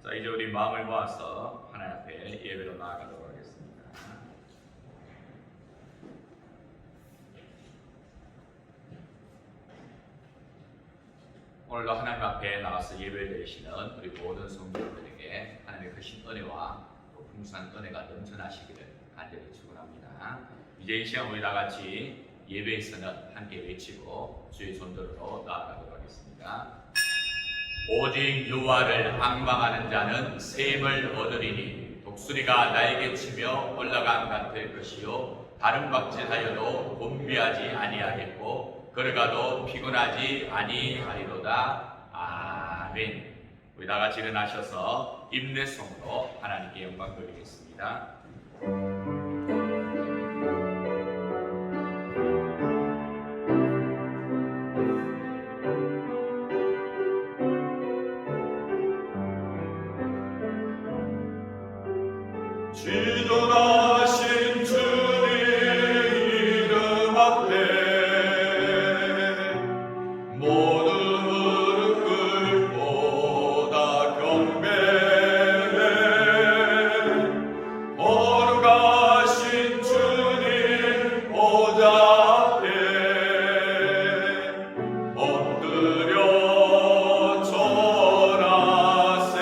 자, 이제 우리 마음을 모아서 하나님 앞에 예배로 나아가도록 하겠습니다. 오늘도 하나님 앞에 나가서 예배를 드리시는 우리 모든 성도들에게 하나님의 크신 은혜와 또 풍성한 은혜가 넘쳐나시기를 간절히 축원합니다. 이제 이 시간 우리 다 같이 예배에서는 함께 외치고 주의 손들로 나아가도록 하겠습니다. 오직 여호와를 앙망하는 자는 샘을 얻으리니 독수리가 나에게 치며 올라간 같을 것이요 다른 박제하여도 곤비하지 아니하겠고 걸어가도 피곤하지 아니하리로다. 아멘. 우리 다 같이 일어나셔서 임내성으로 하나님께 영광 돌리겠습니다. 지존하신 주님 이름 앞에 모든 무릎 꿇고 다 경배해. 거룩하신 주님 보좌 앞에 엎드려 절하세.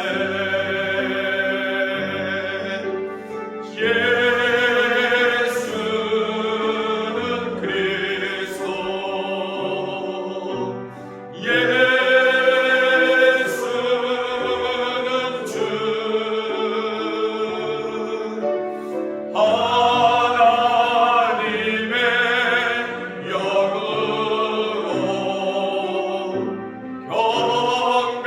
예수는 그리스도, 예수는 주, 하나님의 영으로 경배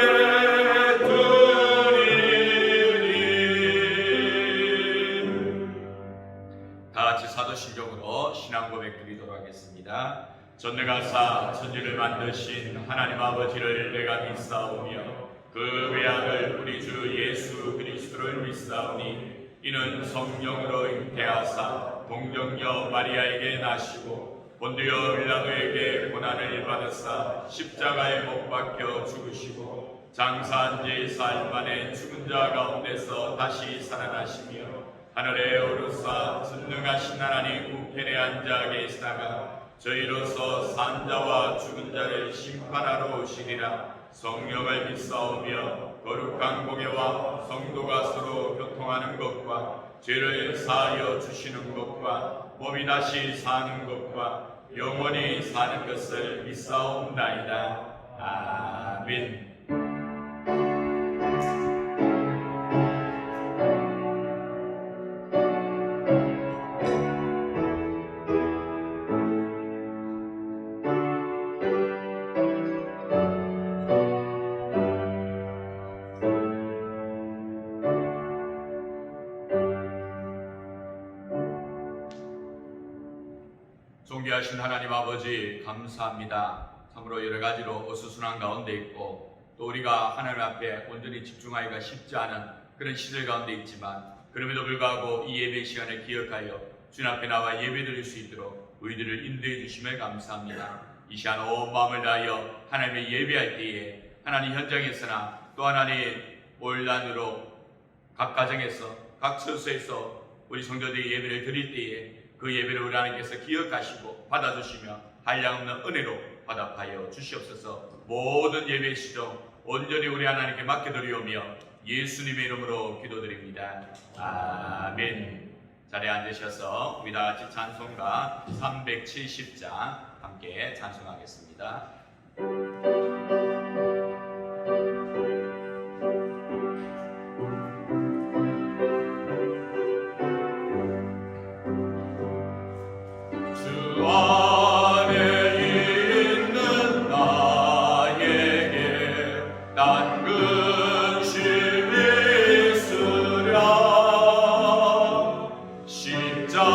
다같이 사도신경으로 신앙 고백 드리도록 하겠습니다. 전능하사 천지를 만드신 하나님 아버지를 내가 믿사오며 그 외아들 우리 주 예수 그리스도를 믿사오니 이는 성령으로 잉태하사 동정녀 마리아에게 나시고 본디오 빌라도에게 고난을 받으사 십자가에 못 박혀 죽으시고 장사한 지 4일 만에 죽은 자 가운데서 다시 살아나시며 하늘에 오르사 전능하신 하나님 우편에 앉아 계시다가 저희로서 산 자와 죽은 자를 심판하러 오시리라. 성령을 믿사오며 거룩한 공예와 성도가 서로 교통하는 것과 죄를 사하여 주시는 것과 몸이 다시 사는 것과 영원히 사는 것을 믿사옵나이다. 아멘. 존귀하신 하나님 아버지 감사합니다. 참으로 여러 가지로 어수선한 가운데 있고 또 우리가 하나님 앞에 온전히 집중하기가 쉽지 않은 그런 시절 가운데 있지만 그럼에도 불구하고 이 예배 시간을 기억하여 주님 앞에 나와 예배 드릴 수 있도록 우리들을 인도해 주심을 감사합니다. 이 시간 온 마음을 다하여 하나님의 예배할 때에 하나님 현장에서나 또 하나님 온라인으로 각 가정에서 각 처소에서 우리 성도들이 예배를 드릴 때에 그 예배를 우리 하나님께서 기억하시고 받아주시며 한량없는 은혜로 화답하여 주시옵소서. 모든 예배 시종 온전히 우리 하나님께 맡겨드리오며 예수님의 이름으로 기도드립니다. 아멘. 자리에 앉으셔서 우리 다같이 찬송가 370장 함께 찬송하겠습니다.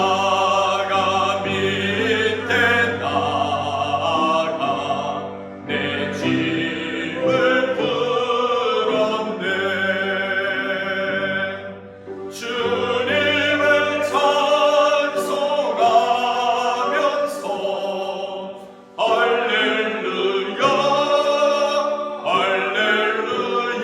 십자가 밑에 나가 내 짐을 풀었네. 주님을 찬송하면서 할렐루야 할렐루야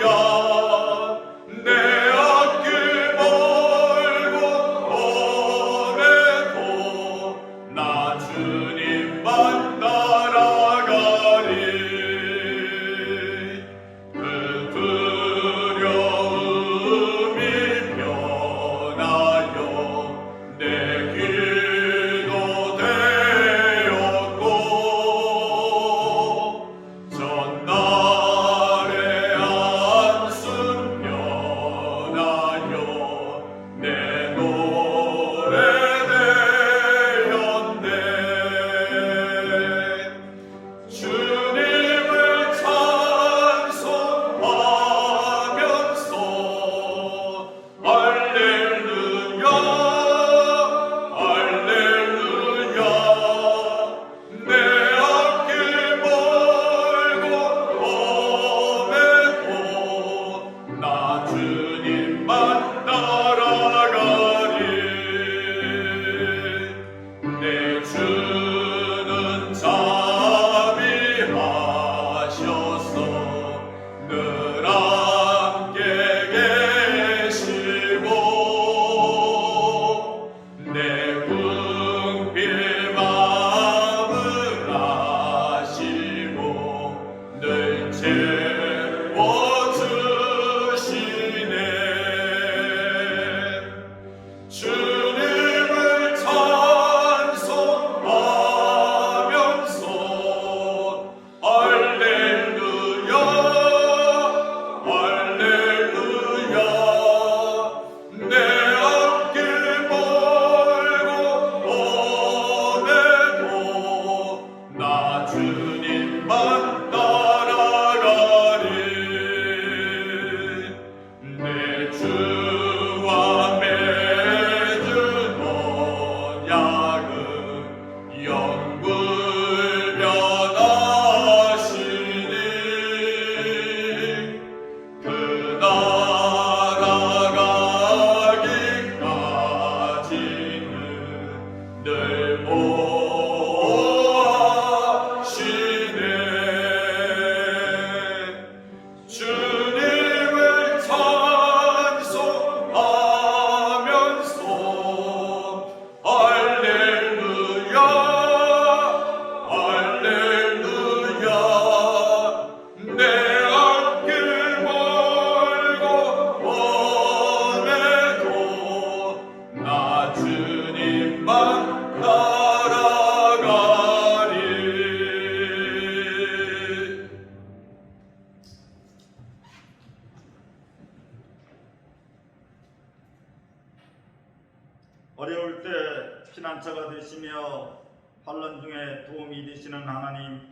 어려울 때 피난처가 되시며 환난 중에 도움이 되시는 하나님,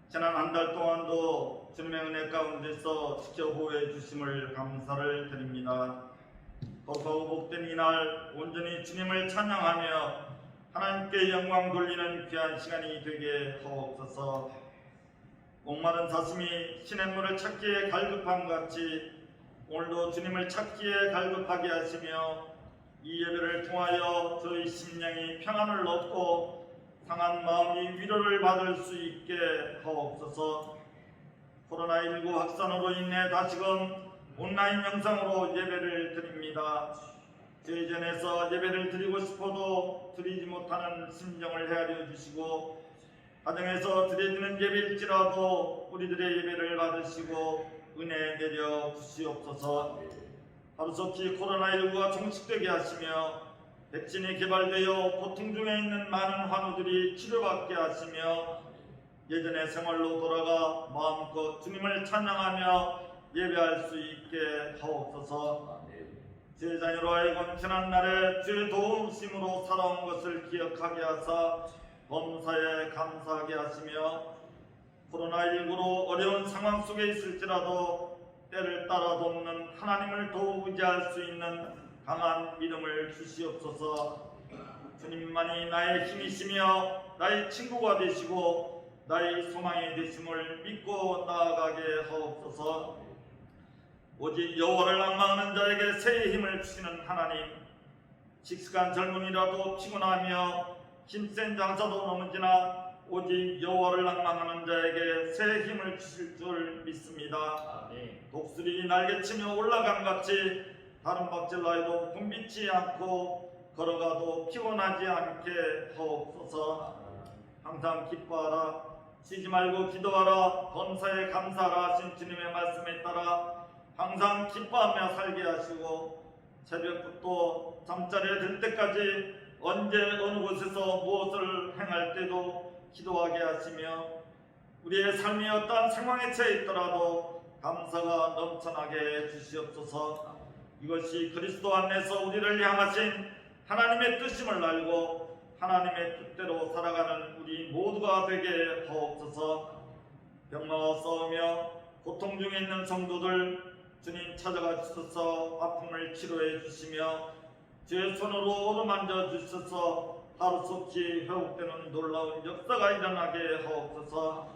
지난 한 달 동안도 주님의 은혜 가운데서 지켜 보호해 주심을 감사를 드립니다. 거룩하고 복된 이날 온전히 주님을 찬양하며 하나님께 영광 돌리는 귀한 시간이 되게 하옵소서. 목마른 사슴이 시냇물을 찾기에 갈급함 같이 오늘도 주님을 찾기에 갈급하게 하시며 이 예배를 통하여 저희 심령이 평안을 얻고 상한 마음이 위로를 받을 수 있게 하옵소서. 코로나19 확산으로 인해 다시금 온라인 영상으로 예배를 드립니다. 제전에서 예배를 드리고 싶어도 드리지 못하는 심정을 헤아려 주시고 가정에서 드려지는 예배일지라도 우리들의 예배를 받으시고 은혜 내려 주시옵소서. 하루속히 코로나19가 종식되게 하시며 백신이 개발되어 고통 중에 있는 많은 환우들이 치료받게 하시며 예전의 생활로 돌아가 마음껏 주님을 찬양하며 예배할 수 있게 하옵소서. 제자녀로 하여금 지난날에 주의 도우심으로 살아온 것을 기억하게 하사 범사에 감사하게 하시며 코로나19로 어려운 상황 속에 있을지라도 때를 따라 돕는 하나님을 더욱 의지할 수 있는 강한 믿음을 주시옵소서. 주님만이 나의 힘이시며 나의 친구가 되시고 나의 소망이 되심을 믿고 나아가게 하옵소서. 오직 여호와를 앙망하는 자에게 새의 힘을 주시는 하나님, 식습한 젊은이라도 피곤하며 힘센 장사도 넘어지나 오직 여호와를 앙망하는 자에게 새 힘을 주실 줄 믿습니다. 아멘. 독수리 날개치며 올라감 같이 다른 박질러 해도 붐비지 않고 걸어가도 피곤하지 않게 하옵소서. 항상 기뻐하라, 쉬지 말고 기도하라, 범사에 감사하라 하신 주님의 말씀에 따라 항상 기뻐하며 살게 하시고 새벽부터 잠자리에 들 때까지 언제 어느 곳에서 무엇을 행할 때도 기도하게 하시며 우리의 삶이 어떠한 상황에 처해 있더라도 감사가 넘쳐나게 주시옵소서. 이것이 그리스도 안에서 우리를 향하신 하나님의 뜻임을 알고 하나님의 뜻대로 살아가는 우리 모두가 되게 하옵소서. 병마와 싸우며 고통 중에 있는 성도들 주님 찾아가 주셔서 아픔을 치료해 주시며 주의 손으로 어루만져 주셔서 하루속히 회복되는 놀라운 역사가 일어나게 하옵소서.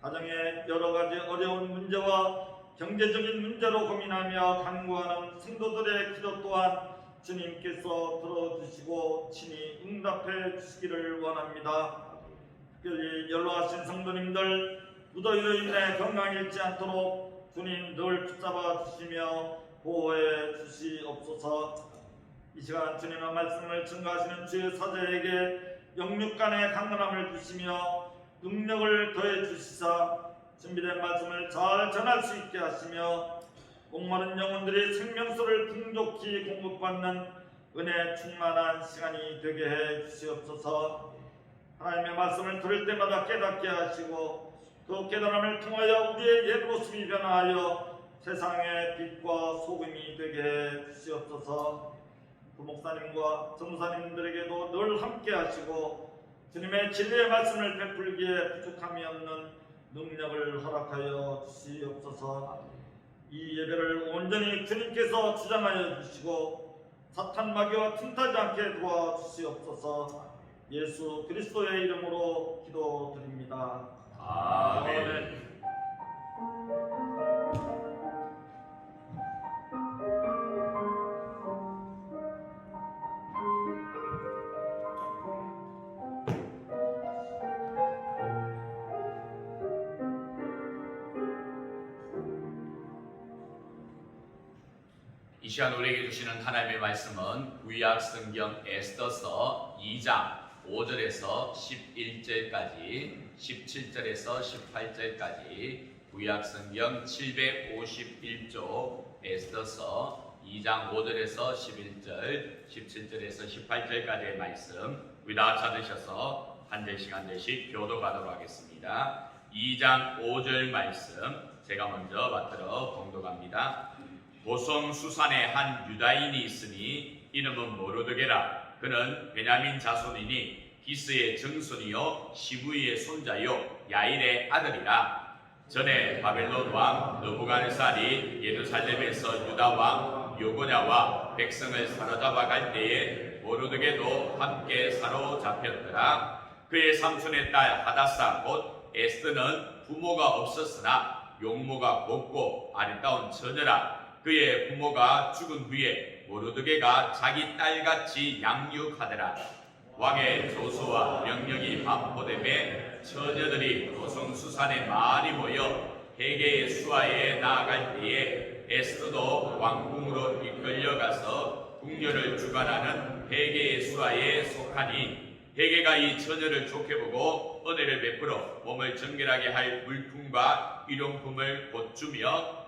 가정의 여러 가지 어려운 문제와 경제적인 문제로 고민하며 간구하는 성도들의 기도 또한 주님께서 들어주시고 친히 응답해 주시기를 원합니다. 특별히 연로하신 성도님들 무더위로 인해 건강 잃지 않도록 주님 늘 붙잡아 주시며 보호해 주시옵소서. 이 시간 주님의 말씀을 증거하시는 주의 사자에게 영육간의 강건함을 주시며 능력을 더해 주시사 준비된 말씀을 잘 전할 수 있게 하시며 목마른 영혼들이 생명수를 풍족히 공급받는 은혜 충만한 시간이 되게 해 주시옵소서. 하나님의 말씀을 들을 때마다 깨닫게 하시고 그 깨달음을 통하여 우리의 옛 모습이 변화하여 세상의 빛과 소금이 되게 해 주시옵소서. 그 목사님과 전무사님들에게도 늘 함께 하시고 주님의 진리의 말씀을 베풀기에 부족함이 없는 능력을 허락하여 주시옵소서. 이 예배를 온전히 주님께서 주장하여 주시고 사탄 마귀와 틈타지 않게 도와주시옵소서. 예수 그리스도의 이름으로 기도드립니다. 아멘. 이 시간 우리에게 주시는 하나님의 말씀은 구약 성경 에스더서 2장 5절에서 11절까지 17절에서 18절까지 구약 성경 751조 에스더서 2장 5절에서 11절 17절에서 18절까지의 말씀 우리 다 찾으셔서 한 절씩 한 절씩 교독하도록 하겠습니다. 2장 5절 말씀 제가 먼저 맡들어 봉독합니다. 도성 수산에 한 유다인이 있으니 이름은 모르드게라. 그는 베냐민 자손이니 기스의 증손이요 시므이의 손자요 야일의 아들이라. 전에 바벨론 왕 느부갓네살이 예루살렘에서 유다 왕 요고냐와 백성을 사로잡아 갈 때에 모르드게도 함께 사로잡혔더라. 그의 삼촌의 딸 하다사 곧 에스더는 부모가 없었으나 용모가 곱고 아름다운 처녀라. 그의 부모가 죽은 후에 모르드게가 자기 딸같이 양육하더라. 왕의 조서와 명령이 반포됨에 처녀들이 도성 수산에 많이 모여 헤게의 수하에 나아갈 때에 에스더도 왕궁으로 이끌려가서 궁녀를 주관하는 헤게의 수하에 속하니 헤게가 이 처녀를 좋게 보고 은혜를 베풀어 몸을 정결하게 할 물품과 일용품을 곧 주며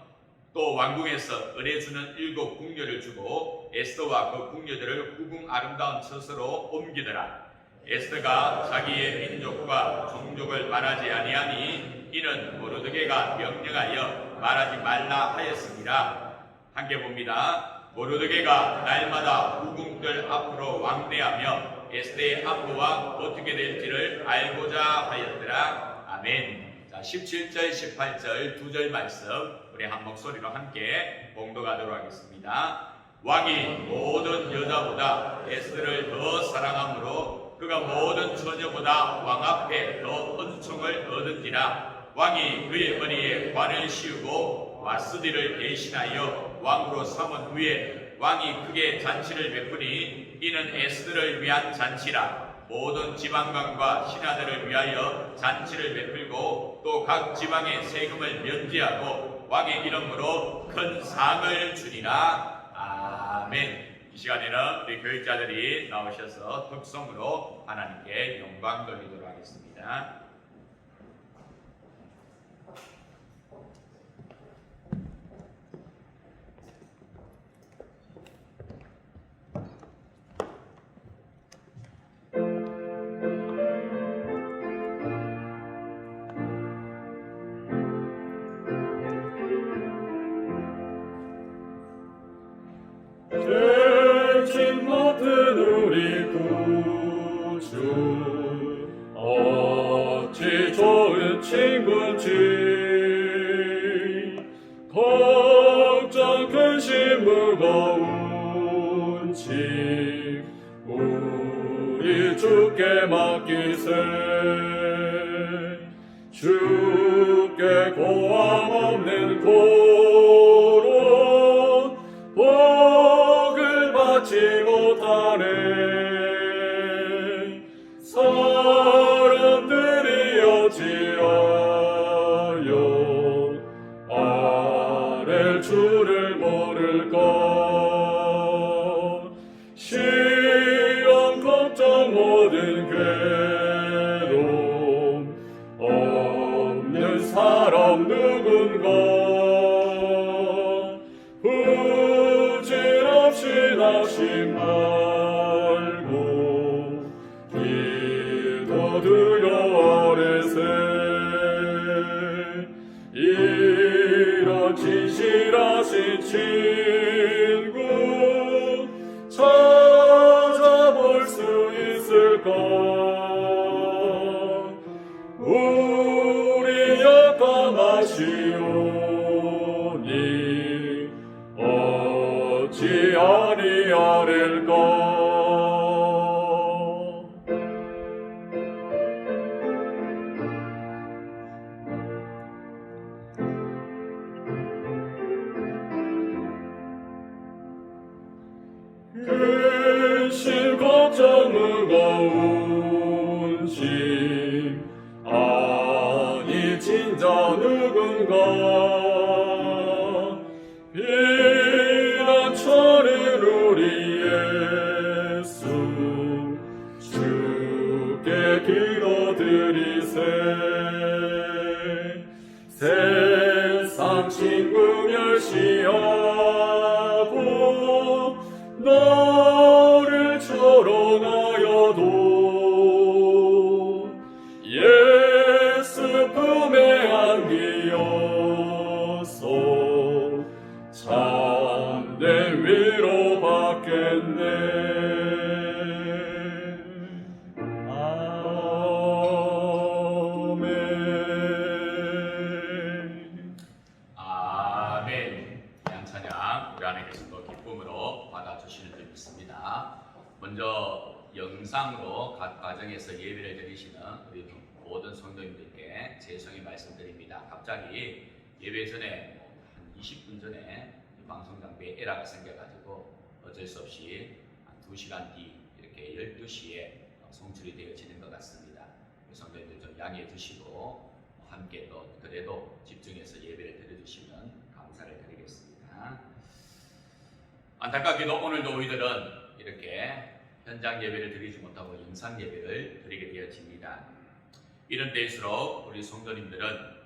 또 왕궁에서 은혜 주는 7 궁녀를 주고 에스더와 그 궁녀들을 후궁 아름다운 처소로 옮기더라. 에스더가 자기의 민족과 종족을 말하지 아니하니 이는 모르드게가 명령하여 말하지 말라 하였습니다. 함께 봅니다. 모르드게가 날마다 후궁들 앞으로 왕래하며 에스더의 안부와 어떻게 될지를 알고자 하였더라. 아멘. 자, 17절, 18절 2절 말씀 우리 한 목소리로 함께 봉독하도록 하겠습니다. 왕이 모든 여자보다 에스더를 더 사랑하므로 그가 모든 처녀보다 왕 앞에 더 은총을 얻은지라. 왕이 그의 머리에 관을 씌우고 와스디를 대신하여 왕으로 삼은 후에 왕이 크게 잔치를 베푸니 이는 에스더를 위한 잔치라. 모든 지방관과 신하들을 위하여 잔치를 베풀고 또 각 지방의 세금을 면제하고 왕의 이름으로 큰 상을 주니라. 아멘. 이 시간에는 우리 교육자들이 나오셔서 특성으로 하나님께 영광 돌리도록 하겠습니다. 죄진 못한 우리 구주 어찌 좋은 친구인지 걱정 근심 무거운 짐 우리 주께 맡기세 주께 고함 없는 고로 복을 받지 못하네 사람들이 어찌하여 아랠 줄을 모를까 시험 걱정 모든 괴로움 없는 사람 누군가 낙심 말고 기도드려 아뢰세 이런 진실하신 친구 찾아볼 수 있을까 우리 약함하시오니 어찌 아니하릴까 근심 걱정 무거운 짐 아니 진짜 누군가 비난처는 우리 예수 주께 기도드리세 세상 친구 멸시하고 너를 조롱하여도 예수 품에 안기어서 참 진리로 받겠네. 아멘. 아멘. 양찬양 우리 안에께서도 기쁨으로 받아주시는 줄 믿습니다. 먼저 영상으로 각 가정에서 예배를 드리시는 우리 모든 성도님들께 죄송히 말씀드립니다. 갑자기 예배 전에 한 20분 전에 방송 장비에 에러가 생겨가지고 어쩔 수 없이 한 2시간 뒤 이렇게 12시에 송출이 되어지는 것 같습니다. 성도님들 좀 양해해 주시고 함께 또 그래도 집중해서 예배를 드려주시면 감사를 드리겠습니다. 안타깝게도 오늘도 우리들은 이렇게 현장 예배를 드리지 못하고 영상 예배를 드리게 되어집니다. 이런 때일수록 우리 성도님들은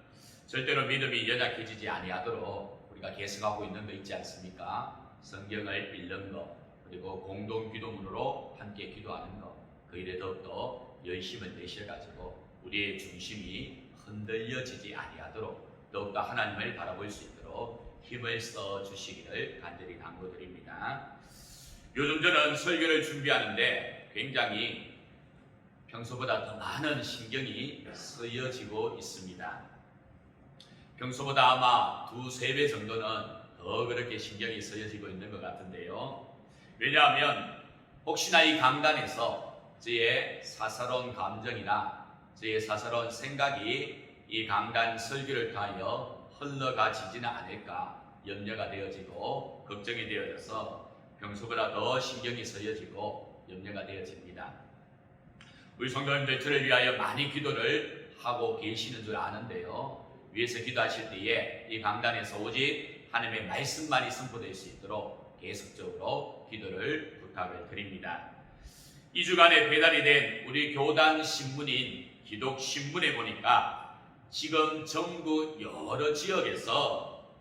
절대로 믿음이 연약해지지 아니하도록 우리가 계승하고 있는 거 있지 않습니까? 성경을 읽는 거, 그리고 공동 기도문으로 함께 기도하는 거, 그 일에 더욱더 열심을 내셔가지고 우리의 중심이 흔들려지지 아니하도록 더욱더 하나님을 바라볼 수 있도록 힘을 써 주시기를 간절히 당부드립니다. 요즘 저는 설교를 준비하는데 굉장히 평소보다 더 많은 신경이 쓰여지고 있습니다. 평소보다 아마 2~3배 정도는 더 그렇게 신경이 쓰여지고 있는 것 같은데요. 왜냐하면 혹시나 이 강단에서 저의 사사로운 감정이나 저의 사사로운 생각이 이 강단 설교를 통하여 흘러가지지는 않을까 염려가 되어지고 걱정이 되어져서 평소보다 더 신경이 쓰여지고 염려가 되어집니다. 우리 성도님들 저를 위하여 많이 기도를 하고 계시는 줄 아는데요. 위에서 기도하실 때에 이 강단에서 오직 하나님의 말씀만이 선포될 수 있도록 계속적으로 기도를 부탁을 드립니다. 2주간에 배달이 된 우리 교단 신문인 기독신문에 보니까 지금 전국 여러 지역에서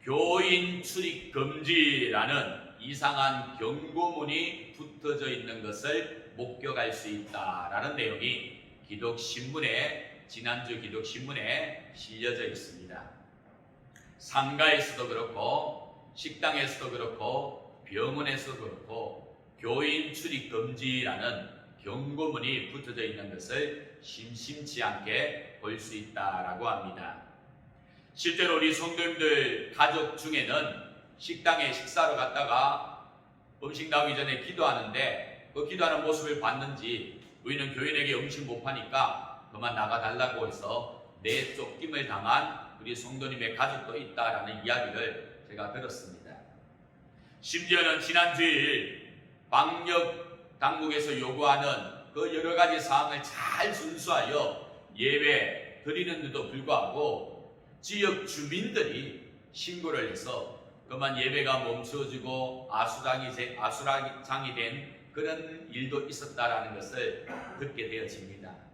교인 출입 금지라는 이상한 경고문이 붙어져 있는 것을 목격할 수 있다라는 내용이 지난주 기독신문에 실려져 있습니다. 상가에서도 그렇고 식당에서도 그렇고 병원에서도 그렇고 교인 출입 금지라는 경고문이 붙어져 있는 것을 심심치 않게 볼 수 있다라고 합니다. 실제로 우리 성도님들 가족 중에는 식당에 식사로 갔다가 음식 나오기 전에 기도하는데 그 기도하는 모습을 봤는지 우리는 교인에게 음식 못 파니까 그만 나가달라고 해서 내쫓김을 당한 우리 성도님의 가족도 있다라는 이야기를 제가 들었습니다. 심지어는 지난 주일 방역 당국에서 요구하는 그 여러 가지 사항을 잘 순수하여 예배 드리는데도 불구하고 지역 주민들이 신고를 해서 그만 예배가 멈춰지고 아수라장이 된 그런 일도 있었다라는 것을 듣게 되어집니다.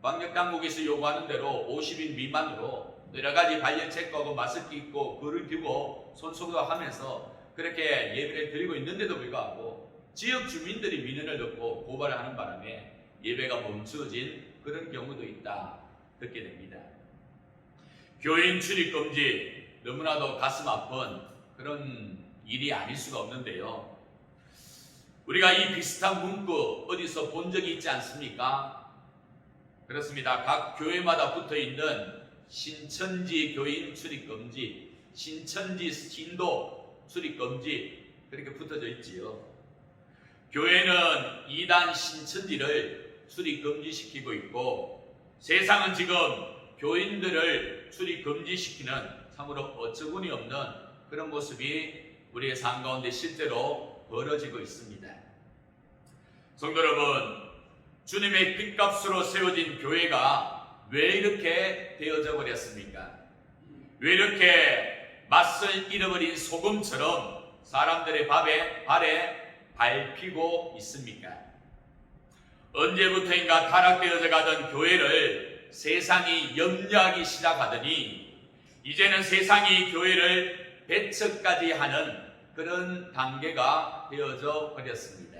방역당국에서 요구하는 대로 50인 미만으로 여러 가지 발열 체크하고 마스크 입고 글을 들고 손 소독하면서 그렇게 예배를 드리고 있는데도 불구하고 지역 주민들이 민원을 넣고 고발을 하는 바람에 예배가 멈춰진 그런 경우도 있다 듣게 됩니다. 교인 출입 금지 너무나도 가슴 아픈 그런 일이 아닐 수가 없는데요. 우리가 이 비슷한 문구 어디서 본 적이 있지 않습니까? 그렇습니다. 각 교회마다 붙어있는 신천지 교인 출입금지, 신천지 신도 출입금지 그렇게 붙어져 있지요. 교회는 이단 신천지를 출입금지시키고 있고 세상은 지금 교인들을 출입금지시키는 참으로 어처구니 없는 그런 모습이 우리의 삶 가운데 실제로 벌어지고 있습니다. 성도 여러분, 주님의 핏값으로 세워진 교회가 왜 이렇게 되어져 버렸습니까? 왜 이렇게 맛을 잃어버린 소금처럼 사람들의 발에 밟히고 있습니까? 언제부터인가 타락되어져 가던 교회를 세상이 염려하기 시작하더니 이제는 세상이 교회를 배척까지 하는 그런 단계가 되어져 버렸습니다.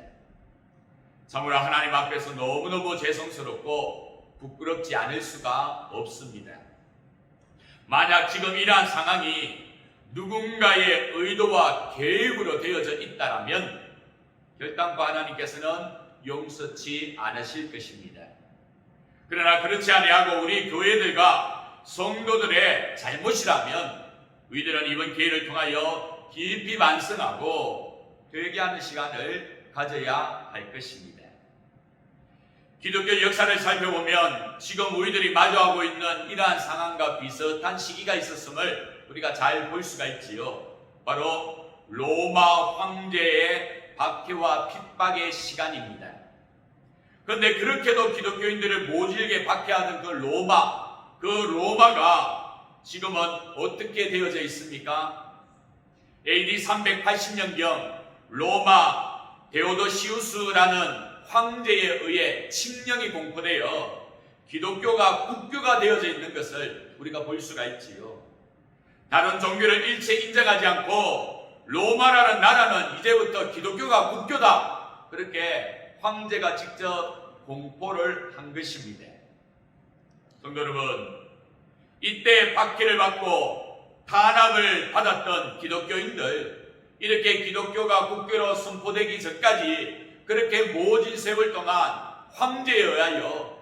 참으로 하나님 앞에서 너무너무 죄송스럽고 부끄럽지 않을 수가 없습니다. 만약 지금 이러한 상황이 누군가의 의도와 계획으로 되어져 있다라면 결단코 하나님께서는 용서치 않으실 것입니다. 그러나 그렇지 아니하고 우리 교회들과 성도들의 잘못이라면 우리들은 이번 기회를 통하여 깊이 반성하고 회개하는 시간을 가져야 할 것입니다. 기독교 역사를 살펴보면 지금 우리들이 마주하고 있는 이러한 상황과 비슷한 시기가 있었음을 우리가 잘 볼 수가 있지요. 바로 로마 황제의 박해와 핍박의 시간입니다. 그런데 그렇게도 기독교인들을 모질게 박해하던 그 로마가 지금은 어떻게 되어져 있습니까? AD 380년경 로마 데오도시우스라는 황제에 의해 칙령이 공포되어 기독교가 국교가 되어져 있는 것을 우리가 볼 수가 있지요. 다른 종교를 일체 인정하지 않고 로마라는 나라는 이제부터 기독교가 국교다, 그렇게 황제가 직접 공포를 한 것입니다. 성도 여러분, 이때 박해를 받고 탄압을 받았던 기독교인들, 이렇게 기독교가 국교로 선포되기 전까지 그렇게 모진 세월 동안 황제에 의하여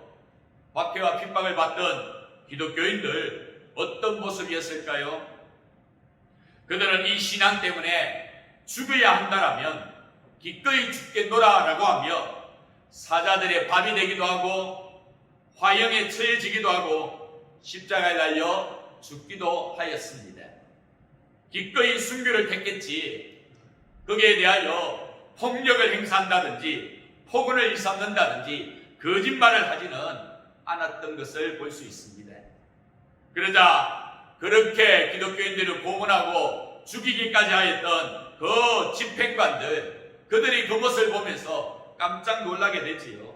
박해와 핍박을 받던 기독교인들 어떤 모습이었을까요? 그들은 이 신앙 때문에 죽어야 한다라면 기꺼이 죽겠노라라고 하며 사자들의 밥이 되기도 하고 화형에 처해지기도 하고 십자가에 달려 죽기도 하였습니다. 기꺼이 순교를 택했지 거기에 대하여 폭력을 행사한다든지 폭언을 일삼는다든지 거짓말을 하지는 않았던 것을 볼 수 있습니다. 그러자 그렇게 기독교인들을 고문하고 죽이기까지 하였던 그 집행관들, 그들이 그 모습을 보면서 깜짝 놀라게 되지요.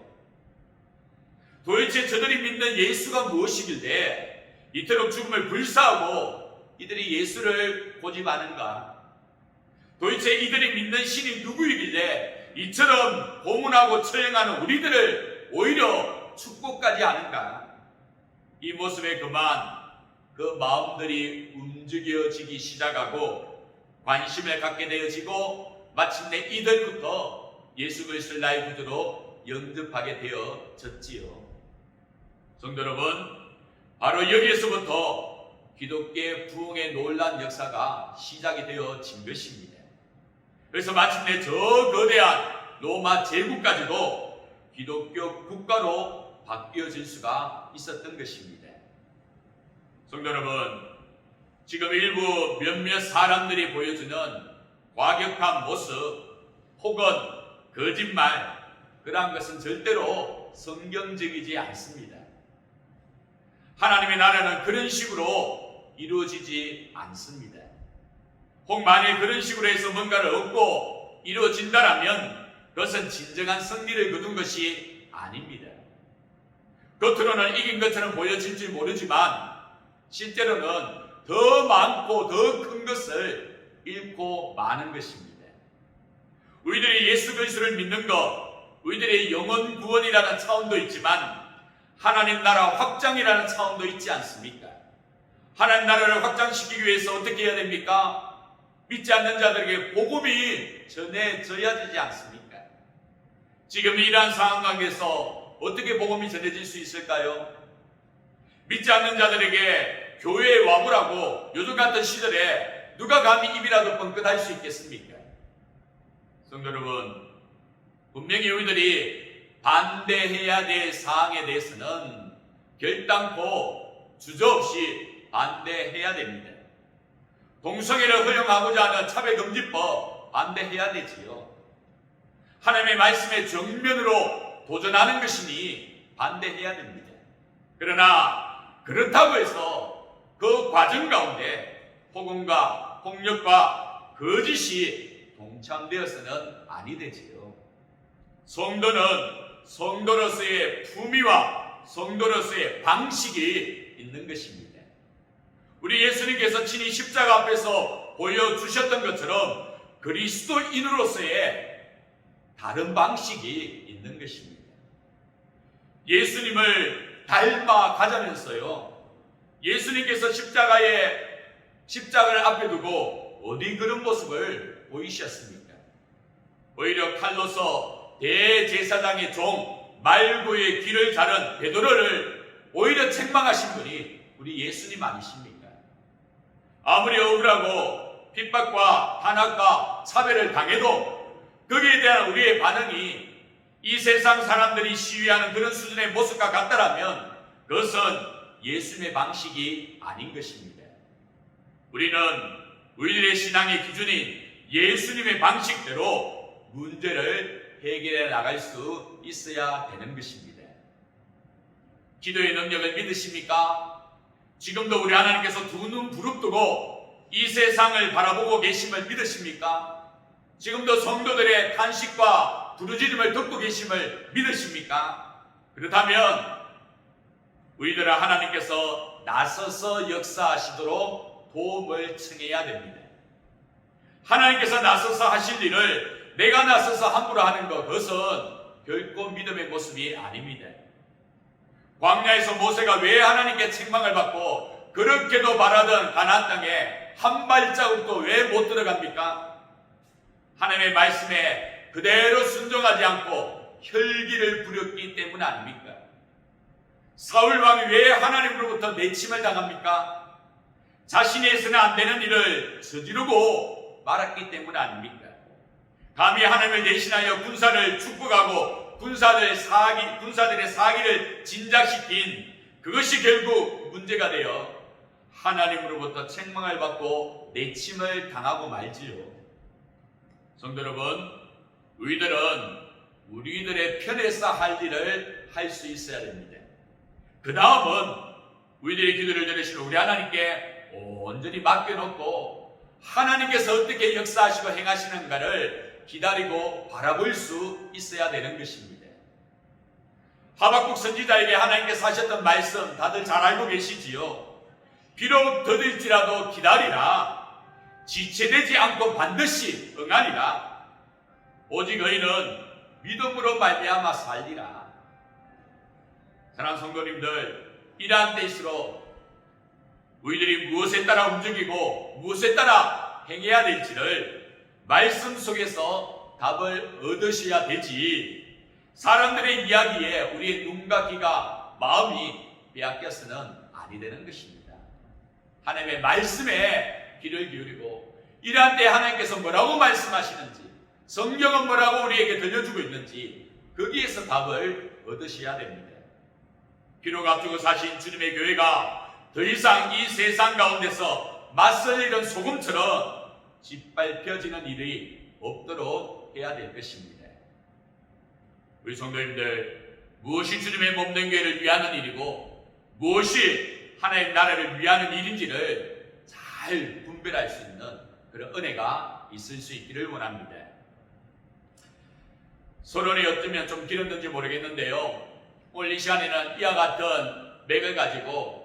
도대체 저들이 믿는 예수가 무엇이길래 이토록 죽음을 불사하고 이들이 예수를 고집하는가? 도대체 이들이 믿는 신이 누구이길래 이처럼 고문하고 처형하는 우리들을 오히려 축복까지 하는가? 이 모습에 그만 그 마음들이 움직여지기 시작하고 관심을 갖게 되어지고 마침내 이들부터 예수 그리스도를 나의 구주로 영접하게 되어졌지요. 성도 여러분, 바로 여기에서부터 기독교의 부흥의 놀라운 역사가 시작이 되어진 것입니다. 그래서 마침내 저 거대한 로마 제국까지도 기독교 국가로 바뀌어질 수가 있었던 것입니다. 성도 여러분, 지금 일부 몇몇 사람들이 보여주는 과격한 모습 혹은 거짓말, 그러한 것은 절대로 성경적이지 않습니다. 하나님의 나라는 그런 식으로 이루어지지 않습니다. 혹 만일 그런 식으로 해서 뭔가를 얻고 이루어진다면 그것은 진정한 승리를 거둔 것이 아닙니다. 겉으로는 이긴 것처럼 보여질지 모르지만 실제로는 더 많고 더 큰 것을 잃고 마는 것입니다. 우리들이 예수 그리스도를 믿는 것, 우리들의 영혼 구원이라는 차원도 있지만 하나님 나라 확장이라는 차원도 있지 않습니까? 하나님 나라를 확장시키기 위해서 어떻게 해야 됩니까? 믿지 않는 자들에게 복음이 전해져야 되지 않습니까? 지금 이러한 상황 관계에서 어떻게 복음이 전해질 수 있을까요? 믿지 않는 자들에게 교회에 와보라고 요즘 같은 시절에 누가 감히 입이라도 뻥끗할 수 있겠습니까? 성도 여러분, 분명히 우리들이 반대해야 될 사항에 대해서는 결단코 주저없이 반대해야 됩니다. 동성애를 허용하고자 하는 차별금지법 반대해야 되지요. 하나님의 말씀에 정면으로 도전하는 것이니 반대해야 됩니다. 그러나 그렇다고 해서 그 과정 가운데 폭언과 폭력과 거짓이 동참되어서는 아니 되지요. 성도는 성도로서의 품위와 성도로서의 방식이 있는 것입니다. 우리 예수님께서 친히 십자가 앞에서 보여주셨던 것처럼 그리스도인으로서의 다른 방식이 있는 것입니다. 예수님을 닮아가자면서요, 예수님께서 십자가에 십자가를 앞에 두고 어디 그런 모습을 보이셨습니까? 오히려 칼로서 대제사장의 종 말고의 귀를 자른 베드로를 오히려 책망하신 분이 우리 예수님 아니십니까? 아무리 억울하고 핍박과 탄압과 차별을 당해도 거기에 대한 우리의 반응이 이 세상 사람들이 시위하는 그런 수준의 모습과 같다라면 그것은 예수님의 방식이 아닌 것입니다. 우리는 우리들의 신앙의 기준인 예수님의 방식대로 문제를 해결해 나갈 수 있어야 되는 것입니다. 기도의 능력을 믿으십니까? 지금도 우리 하나님께서 두 눈 부릅뜨고 이 세상을 바라보고 계심을 믿으십니까? 지금도 성도들의 탄식과 부르짖음을 듣고 계심을 믿으십니까? 그렇다면 우리들은 하나님께서 나서서 역사하시도록 도움을 청해야 됩니다. 하나님께서 나서서 하실 일을 내가 나서서 함부로 하는 것, 그것은 결코 믿음의 모습이 아닙니다. 광야에서 모세가 왜 하나님께 책망을 받고 그렇게도 바라던 가나안 땅에 한 발자국도 왜 못 들어갑니까? 하나님의 말씀에 그대로 순종하지 않고 혈기를 부렸기 때문 아닙니까? 사울 왕이 왜 하나님으로부터 내침을 당합니까? 자신이 해서는 안 되는 일을 저지르고 말았기 때문 아닙니까? 감히 하나님을 대신하여 군사를 축복하고 군사들의 사기를 진작시킨 그것이 결국 문제가 되어 하나님으로부터 책망을 받고 내침을 당하고 말지요. 성도 여러분, 우리들의 편에서 할 일을 할 수 있어야 됩니다. 그 다음은 우리들의 기도를 들으시는 우리 하나님께 온전히 맡겨놓고 하나님께서 어떻게 역사하시고 행하시는가를 기다리고 바라볼 수 있어야 되는 것입니다. 하박국 선지자에게 하나님께서 하셨던 말씀 다들 잘 알고 계시지요. 비록 더딜지라도 기다리라. 지체되지 않고 반드시 응하리라. 오직 너희는 믿음으로 말미암아 살리라. 사랑하는 성도님들, 이러한 때일수록 우리들이 무엇에 따라 움직이고 무엇에 따라 행해야 될지를 말씀 속에서 답을 얻으셔야 되지, 사람들의 이야기에 우리의 눈과 귀가 마음이 빼앗겨서는 아니 되는 것입니다. 하나님의 말씀에 귀를 기울이고 이러한 때 하나님께서 뭐라고 말씀하시는지, 성경은 뭐라고 우리에게 들려주고 있는지 거기에서 답을 얻으셔야 됩니다. 비록 앞두고 사신 주님의 교회가 더 이상 이 세상 가운데서 맞설 일은 소금처럼 짓밟혀지는 일이 없도록 해야 될 것입니다. 우리 성도님들, 무엇이 주님의 몸된 교회를 위하는 일이고 무엇이 하나님 나라를 위하는 일인지를 잘 분별할 수 있는 그런 은혜가 있을 수 있기를 원합니다. 서론이 어쩌면 좀 길었는지 모르겠는데요, 오늘 이 시간에는 이와 같은 맥을 가지고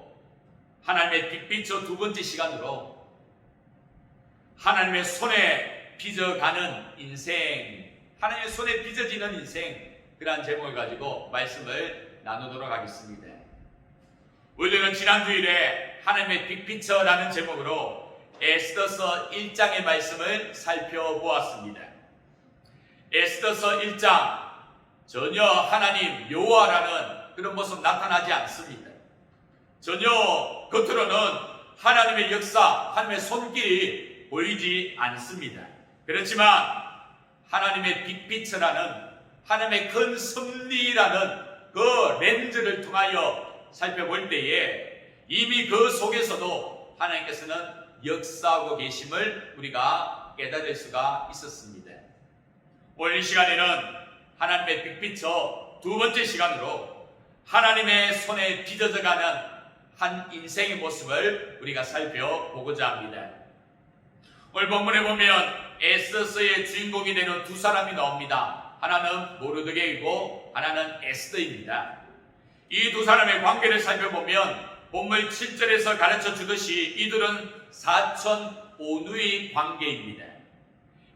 하나님의 빅피처 두 번째 시간으로 하나님의 손에 빚어가는 인생, 하나님의 손에 빚어지는 인생, 그러한 제목을 가지고 말씀을 나누도록 하겠습니다. 우리들은 지난 주일에 하나님의 빅피처라는 제목으로 에스더서 1장의 말씀을 살펴보았습니다. 에스더서 1장, 전혀 하나님 여호와라는 그런 모습 나타나지 않습니다. 전혀 겉으로는 하나님의 역사, 하나님의 손길이 보이지 않습니다. 그렇지만 하나님의 빅피처라는, 하나님의 큰 섭리라는 그 렌즈를 통하여 살펴볼 때에 이미 그 속에서도 하나님께서는 역사하고 계심을 우리가 깨달을 수가 있었습니다. 오늘 이 시간에는 하나님의 빅피처 두 번째 시간으로 하나님의 손에 빚어져가는 한 인생의 모습을 우리가 살펴보고자 합니다. 오늘 본문에 보면 에스더서의 주인공이 되는 두 사람이 나옵니다. 하나는 모르드게이고 하나는 에스더입니다. 이 두 사람의 관계를 살펴보면 본문 7절에서 가르쳐 주듯이 이들은 사촌 오누의 관계입니다.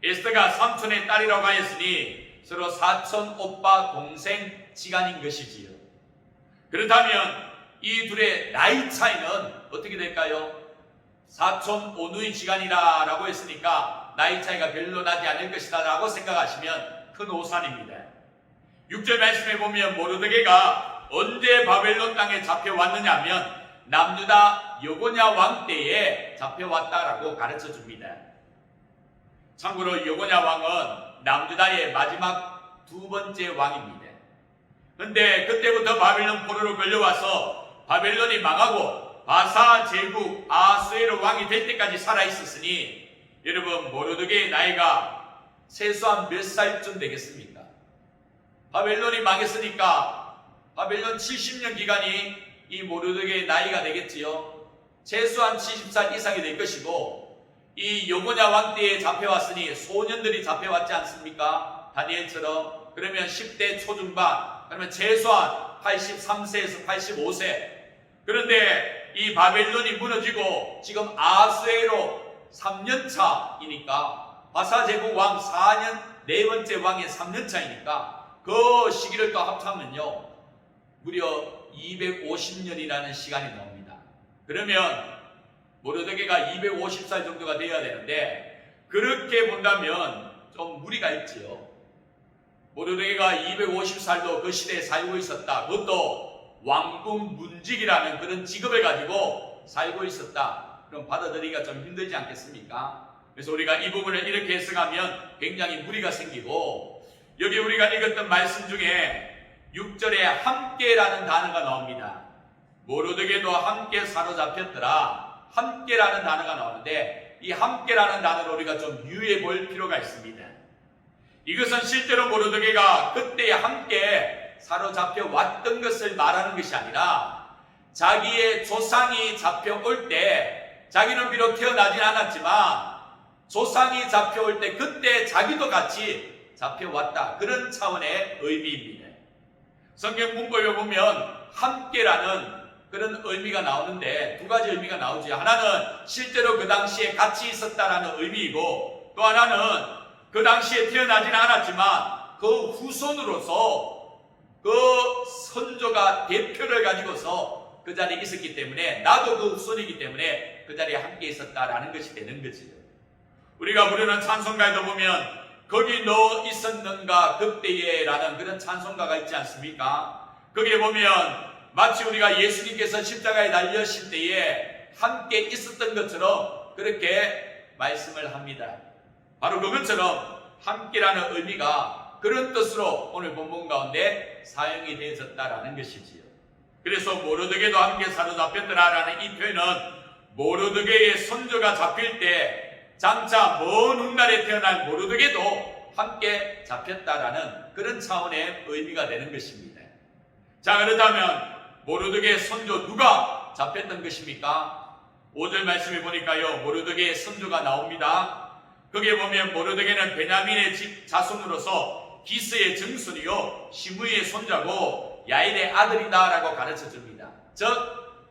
에스더가 삼촌의 딸이라고 하였으니 서로 사촌 오빠 동생 지간인 것이지요. 그렇다면 이 둘의 나이 차이는 어떻게 될까요? 사촌 오누이 시간이라고 했으니까 나이 차이가 별로 나지 않을 것이다 라고 생각하시면 큰 오산입니다. 6절 말씀에 보면 모르드게가 언제 바벨론 땅에 잡혀왔느냐 하면 남유다 여고냐 왕 때에 잡혀왔다라고 가르쳐 줍니다. 참고로 여고냐 왕은 남유다의 마지막 두 번째 왕입니다. 근데 그때부터 바벨론 포로로 끌려와서 바벨론이 망하고 바사 제국 아수에로 왕이 될 때까지 살아있었으니 여러분 모르드게의 나이가 최소한 몇 살쯤 되겠습니까? 바벨론이 망했으니까 바벨론 70년 기간이 이 모르드게의 나이가 되겠지요. 최소한 70살 이상이 될 것이고 이 여고냐 왕 때에 잡혀왔으니 소년들이 잡혀왔지 않습니까? 다니엘처럼. 그러면 10대 초중반, 그러면 최소한 83세에서 85세. 그런데 이 바벨론이 무너지고 지금 아수에로 3년 차이니까 바사 제국 왕 4년, 네 번째 왕의 3년 차이니까 그 시기를 또 합하면요 무려 250년이라는 시간이 나옵니다. 그러면 모르드게가 250살 정도가 되어야 되는데 그렇게 본다면 좀 무리가 있지요. 모르드게가 250살도 그 시대에 살고 있었다. 그것도 왕궁 문직이라는 그런 직업을 가지고 살고 있었다. 그럼 받아들이기가 좀 힘들지 않겠습니까? 그래서 우리가 이 부분을 이렇게 해석하면 굉장히 무리가 생기고 여기 우리가 읽었던 말씀 중에 6절에 함께라는 단어가 나옵니다. 모르드게도 함께 사로잡혔더라. 함께라는 단어가 나오는데 이 함께라는 단어를 우리가 좀 유의해 볼 필요가 있습니다. 이것은 실제로 모르드게가 그때 함께 사로잡혀 왔던 것을 말하는 것이 아니라 자기의 조상이 잡혀올 때 자기는 비록 태어나진 않았지만 조상이 잡혀올 때 그때 자기도 같이 잡혀왔다. 그런 차원의 의미입니다. 성경 문법에 보면 함께라는 그런 의미가 나오는데 두 가지 의미가 나오죠. 하나는 실제로 그 당시에 같이 있었다라는 의미이고 또 하나는 그 당시에 태어나지는 않았지만 그 후손으로서 그 선조가 대표를 가지고서 그 자리에 있었기 때문에 나도 그 후손이기 때문에 그 자리에 함께 있었다라는 것이 되는 거지요. 우리가 부르는 찬송가에도 보면 거기 너 있었는가 그때에 라는 그런 찬송가가 있지 않습니까? 거기에 보면 마치 우리가 예수님께서 십자가에 달려실 때에 함께 있었던 것처럼 그렇게 말씀을 합니다. 바로 그것처럼 함께라는 의미가 그런 뜻으로 오늘 본문 가운데 사용이 되어졌다라는 것이지요. 그래서 모르드게도 함께 사로잡혔더라라는 이 표현은 모르드게의 선조가 잡힐 때 장차 먼 훗날에 태어날 모르드게도 함께 잡혔다라는 그런 차원의 의미가 되는 것입니다. 자, 그렇다면 모르드게의 선조 누가 잡혔던 것입니까? 5절 말씀에 보니까요 모르드게의 선조가 나옵니다. 거기에 보면 모르드게는 베냐민의 집 자손으로서 기스의 증손이요 시므이의 손자고 야일의 아들이다 라고 가르쳐 줍니다. 즉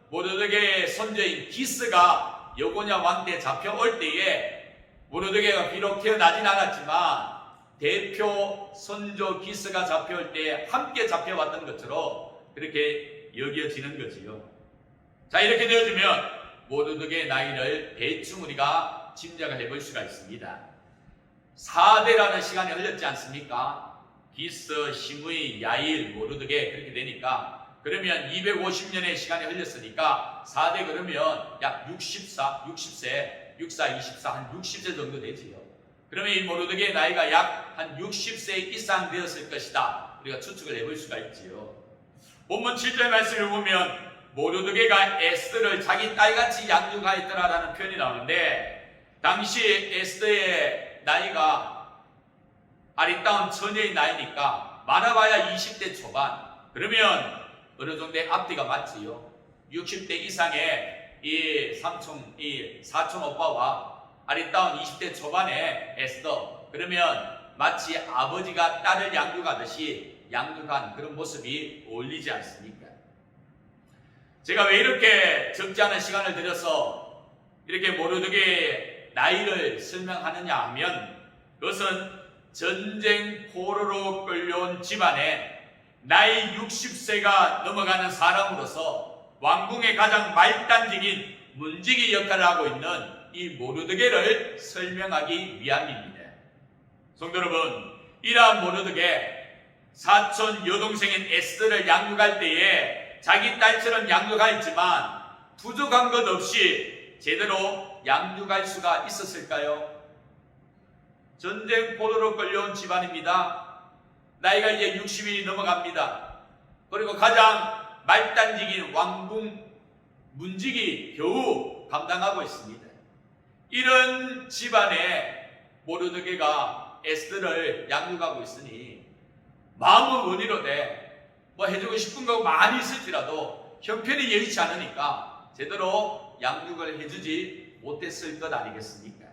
모르드게의 선조인 기스가 여고냐 왕 때 잡혀올 때에 모르드게가 비록 태어나진 않았지만 대표 선조 기스가 잡혀올 때 함께 잡혀왔던 것처럼 그렇게 여겨지는 거지요. 자, 이렇게 되어지면 모르드게의 나이를 대충 우리가 짐작을 해볼 수가 있습니다. 4대라는 시간이 흘렀지 않습니까? 기스, 시므이, 야일, 모르드게 그렇게 되니까 그러면 250년의 시간이 흘렸으니까 4대 그러면 약 60세, 64, 24, 한 60세 정도 되지요. 그러면 이 모르드게의 나이가 약 한 60세 이상 되었을 것이다. 우리가 추측을 해볼 수가 있지요. 본문 7절 말씀을 보면 모르드게가 에스더를 자기 딸같이 양육하였더라라는 표현이 나오는데 당시 에스더의 나이가 아리따운 처녀의 나이니까 많아봐야 20대 초반. 그러면 어느 정도의 앞뒤가 맞지요. 60대 이상의 이 사촌 오빠와 아리따운 20대 초반의 에스더. 그러면 마치 아버지가 딸을 양육하듯이 양육한 그런 모습이 어울리지 않습니까? 제가 왜 이렇게 적지 않은 시간을 들여서 이렇게 모르드게의 나이를 설명하느냐 하면 그것은 전쟁 포로로 끌려온 집안에 나이 60세가 넘어가는 사람으로서 왕궁의 가장 말단직인 문지기 역할을 하고 있는 이 모르드게를 설명하기 위함입니다. 성도 여러분, 이러한 모르드게 사촌 여동생인 에스더를 양육할 때에 자기 딸처럼 양육하였지만 부족한 것 없이 제대로 양육할 수가 있었을까요? 전쟁 포로로 끌려온 집안입니다. 나이가 이제 60이 넘어갑니다. 그리고 가장 말단직인 왕궁 문직이 겨우 감당하고 있습니다. 이런 집안에 모르드게가 에스더를 양육하고 있으니 마음은 원이로되 뭐 해주고 싶은 거 많이 있을지라도 형편이 여의치 않으니까 제대로 양육을 해주지 못했을 것 아니겠습니까?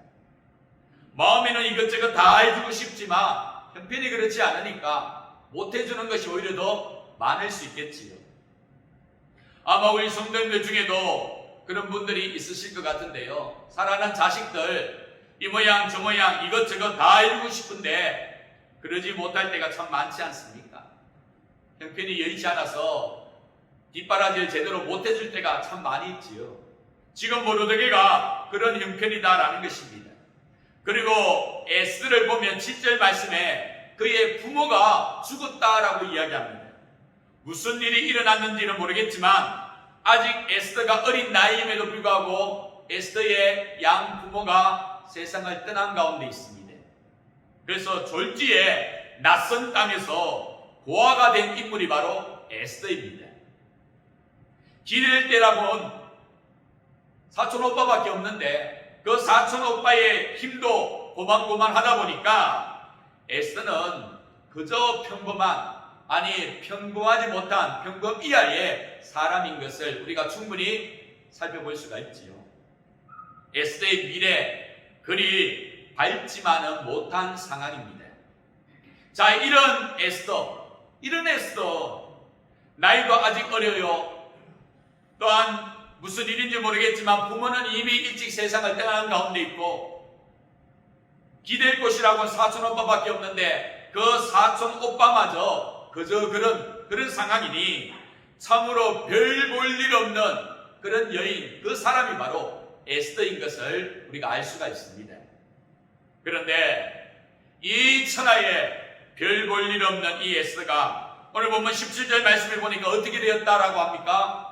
마음에는 이것저것 다 해주고 싶지만 형편이 그렇지 않으니까 못해주는 것이 오히려 더 많을 수 있겠지요. 아마 우리 성도님들 중에도 그런 분들이 있으실 것 같은데요. 사랑하는 자식들 이 모양 저 모양 이것저것 다 해주고 싶은데 그러지 못할 때가 참 많지 않습니까? 형편이 여의치 않아서 뒷바라지를 제대로 못해줄 때가 참 많이 있지요. 지금 모르드게가 그런 형편이다라는 것입니다. 그리고 에스더를 보면 7절 말씀에 그의 부모가 죽었다라고 이야기합니다. 무슨 일이 일어났는지는 모르겠지만 아직 에스더가 어린 나이임에도 불구하고 에스더의 양 부모가 세상을 떠난 가운데 있습니다. 그래서 졸지에 낯선 땅에서 고아가 된 인물이 바로 에스더입니다. 기를 때라곤 사촌 오빠밖에 없는데 그 사촌 오빠의 힘도 고만고만하다 보니까 에스더는 그저 평범하지 못한 평범 이하의 사람인 것을 우리가 충분히 살펴볼 수가 있지요. 에스더의 미래 그리 밝지만은 못한 상황입니다. 자, 이런 에스더 나이도 아직 어려요. 또한 무슨 일인지 모르겠지만 부모는 이미 일찍 세상을 떠나는 가운데 있고 기댈 곳이라고는 사촌 오빠밖에 없는데 그 사촌 오빠마저 그저 그런 상황이니 참으로 별 볼 일 없는 그런 여인, 그 사람이 바로 에스더인 것을 우리가 알 수가 있습니다. 그런데 이 천하에 별 볼 일 없는 이 에스더가 오늘 보면 17절 말씀을 보니까 어떻게 되었다라고 합니까?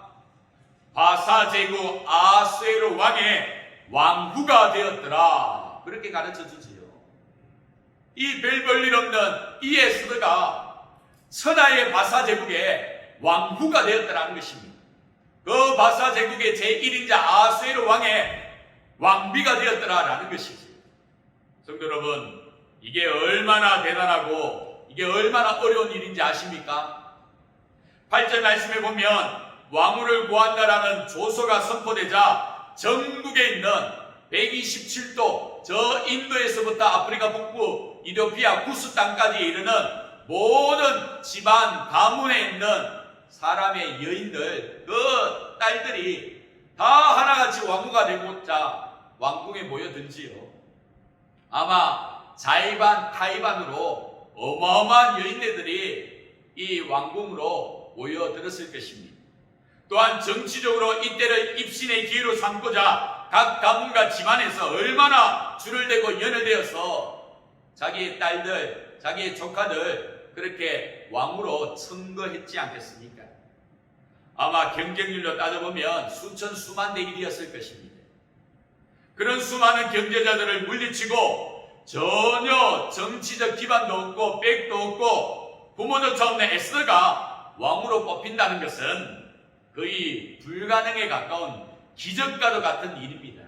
바사 제국 아수에로 왕의 왕후가 되었더라. 그렇게 가르쳐 주지요. 이 별 볼 일 없는 이 에스더가 천하의 바사 제국의 왕후가 되었더라는 것입니다. 그 바사 제국의 제1인자 아수에로 왕의 왕비가 되었더라라는 것이지. 성도 여러분, 이게 얼마나 대단하고 이게 얼마나 어려운 일인지 아십니까? 8절 말씀에 보면 왕후를 구한다라는 조서가 선포되자 전국에 있는 127도 저 인도에서부터 아프리카 북부 이디오피아 구스 땅까지 이르는 모든 집안 가문에 있는 사람의 여인들 그 딸들이 다 하나같이 왕후가 되고자 왕궁에 모여들지요. 아마 자의반 타의반으로 어마어마한 여인네들이 이 왕궁으로 모여들었을 것입니다. 또한 정치적으로 이때를 입신의 기회로 삼고자 각 가문과 집안에서 얼마나 줄을 대고 연을 대어서 자기의 딸들, 자기의 조카들 그렇게 왕으로 선거했지 않겠습니까? 아마 경쟁률로 따져보면 수천 수만 대 1이었을 것입니다. 그런 수많은 경제자들을 물리치고 전혀 정치적 기반도 없고 백도 없고 부모조차 없는 에스더가 왕으로 뽑힌다는 것은 거의 불가능에 가까운 기적과도 같은 일입니다.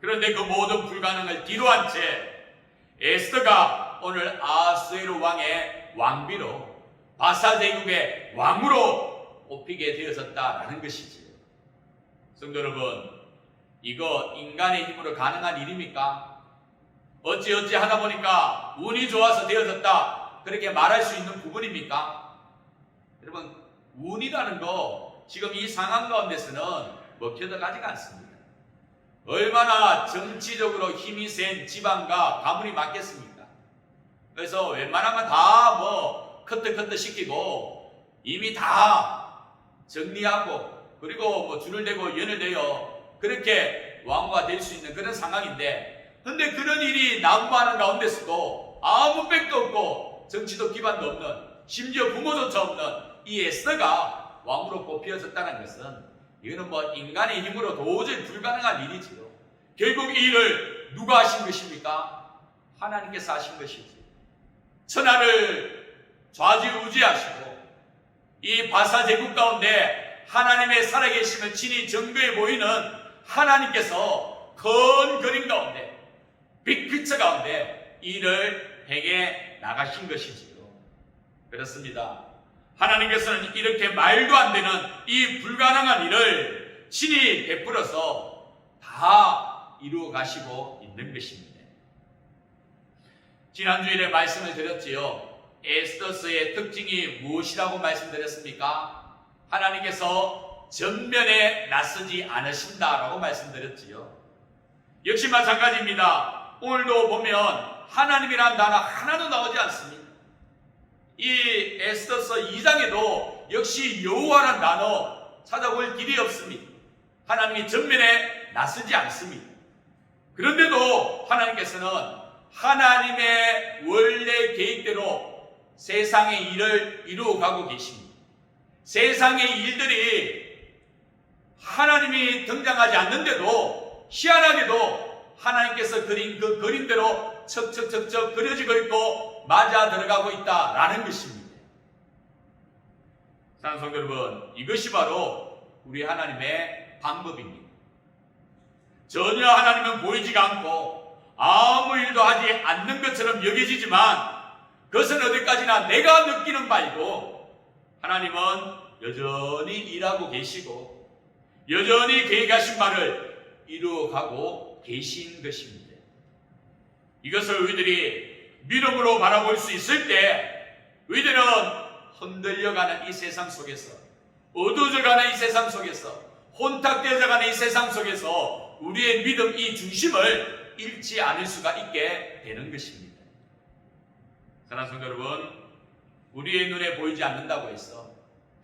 그런데 그 모든 불가능을 뒤로한 채 에스더가 오늘 아수에로 왕의 왕비로 바사 제국의 왕으로 뽑히게 되어졌다라는 것이지요. 성도 여러분, 이거 인간의 힘으로 가능한 일입니까? 어찌 하다 보니까 운이 좋아서 되어졌다 그렇게 말할 수 있는 부분입니까? 여러분, 운이라는 거 지금 이 상황 가운데서는 먹혀들어가지가 않습니다. 얼마나 정치적으로 힘이 센 지방과 가문이 많겠습니까? 그래서 웬만하면 다 커트 시키고 이미 다 정리하고 그리고 뭐 줄을 대고 연을 대어 그렇게 왕후가 될 수 있는 그런 상황인데, 근데 그런 일이 난무하는 가운데서도 아무 백도 없고 정치도 기반도 없는, 심지어 부모조차 없는 이 에스더가 왕으로 뽑혀졌다는 것은, 이거는 뭐 인간의 힘으로 도저히 불가능한 일이지요. 결국 이 일을 누가 하신 것입니까? 하나님께서 하신 것이지. 천하를 좌지우지하시고 이 바사 제국 가운데 하나님의 살아계심을 친히 증거해 보이는 하나님께서 큰 그림 가운데, 빅피처 가운데 일을 행해 나가신 것이지요. 그렇습니다. 하나님께서는 이렇게 말도 안 되는 이 불가능한 일을 친히 베풀어서 다 이루어 가시고 있는 것입니다. 지난주일에 말씀을 드렸지요. 에스더서의 특징이 무엇이라고 말씀드렸습니까? 하나님께서 전면에 나서지 않으신다라고 말씀드렸지요. 역시 마찬가지입니다. 오늘도 보면 하나님이라는 단어 하나도 나오지 않습니다. 이 에스더서 2장에도 역시 여호와라는 단어 찾아볼 길이 없습니다. 하나님이 전면에 나서지 않습니다. 그런데도 하나님께서는 하나님의 원래 계획대로 세상의 일을 이루어가고 계십니다. 세상의 일들이 하나님이 등장하지 않는데도 희한하게도 하나님께서 그린 그 그림대로 척척척척 그려지고 있고 맞아 들어가고 있다라는 것입니다. 사랑하는 성도 여러분, 이것이 바로 우리 하나님의 방법입니다. 전혀 하나님은 보이지가 않고 아무 일도 하지 않는 것처럼 여겨지지만 그것은 어디까지나 내가 느끼는 바이고, 하나님은 여전히 일하고 계시고 여전히 계획하신 바를 이루어가고 계신 것입니다. 이것을 우리들이 믿음으로 바라볼 수 있을 때, 우리들은 흔들려가는 이 세상 속에서, 어두워져가는 이 세상 속에서, 혼탁되어져가는 이 세상 속에서 우리의 믿음 이 중심을 잃지 않을 수가 있게 되는 것입니다. 사랑하는 성도 여러분, 우리의 눈에 보이지 않는다고 해서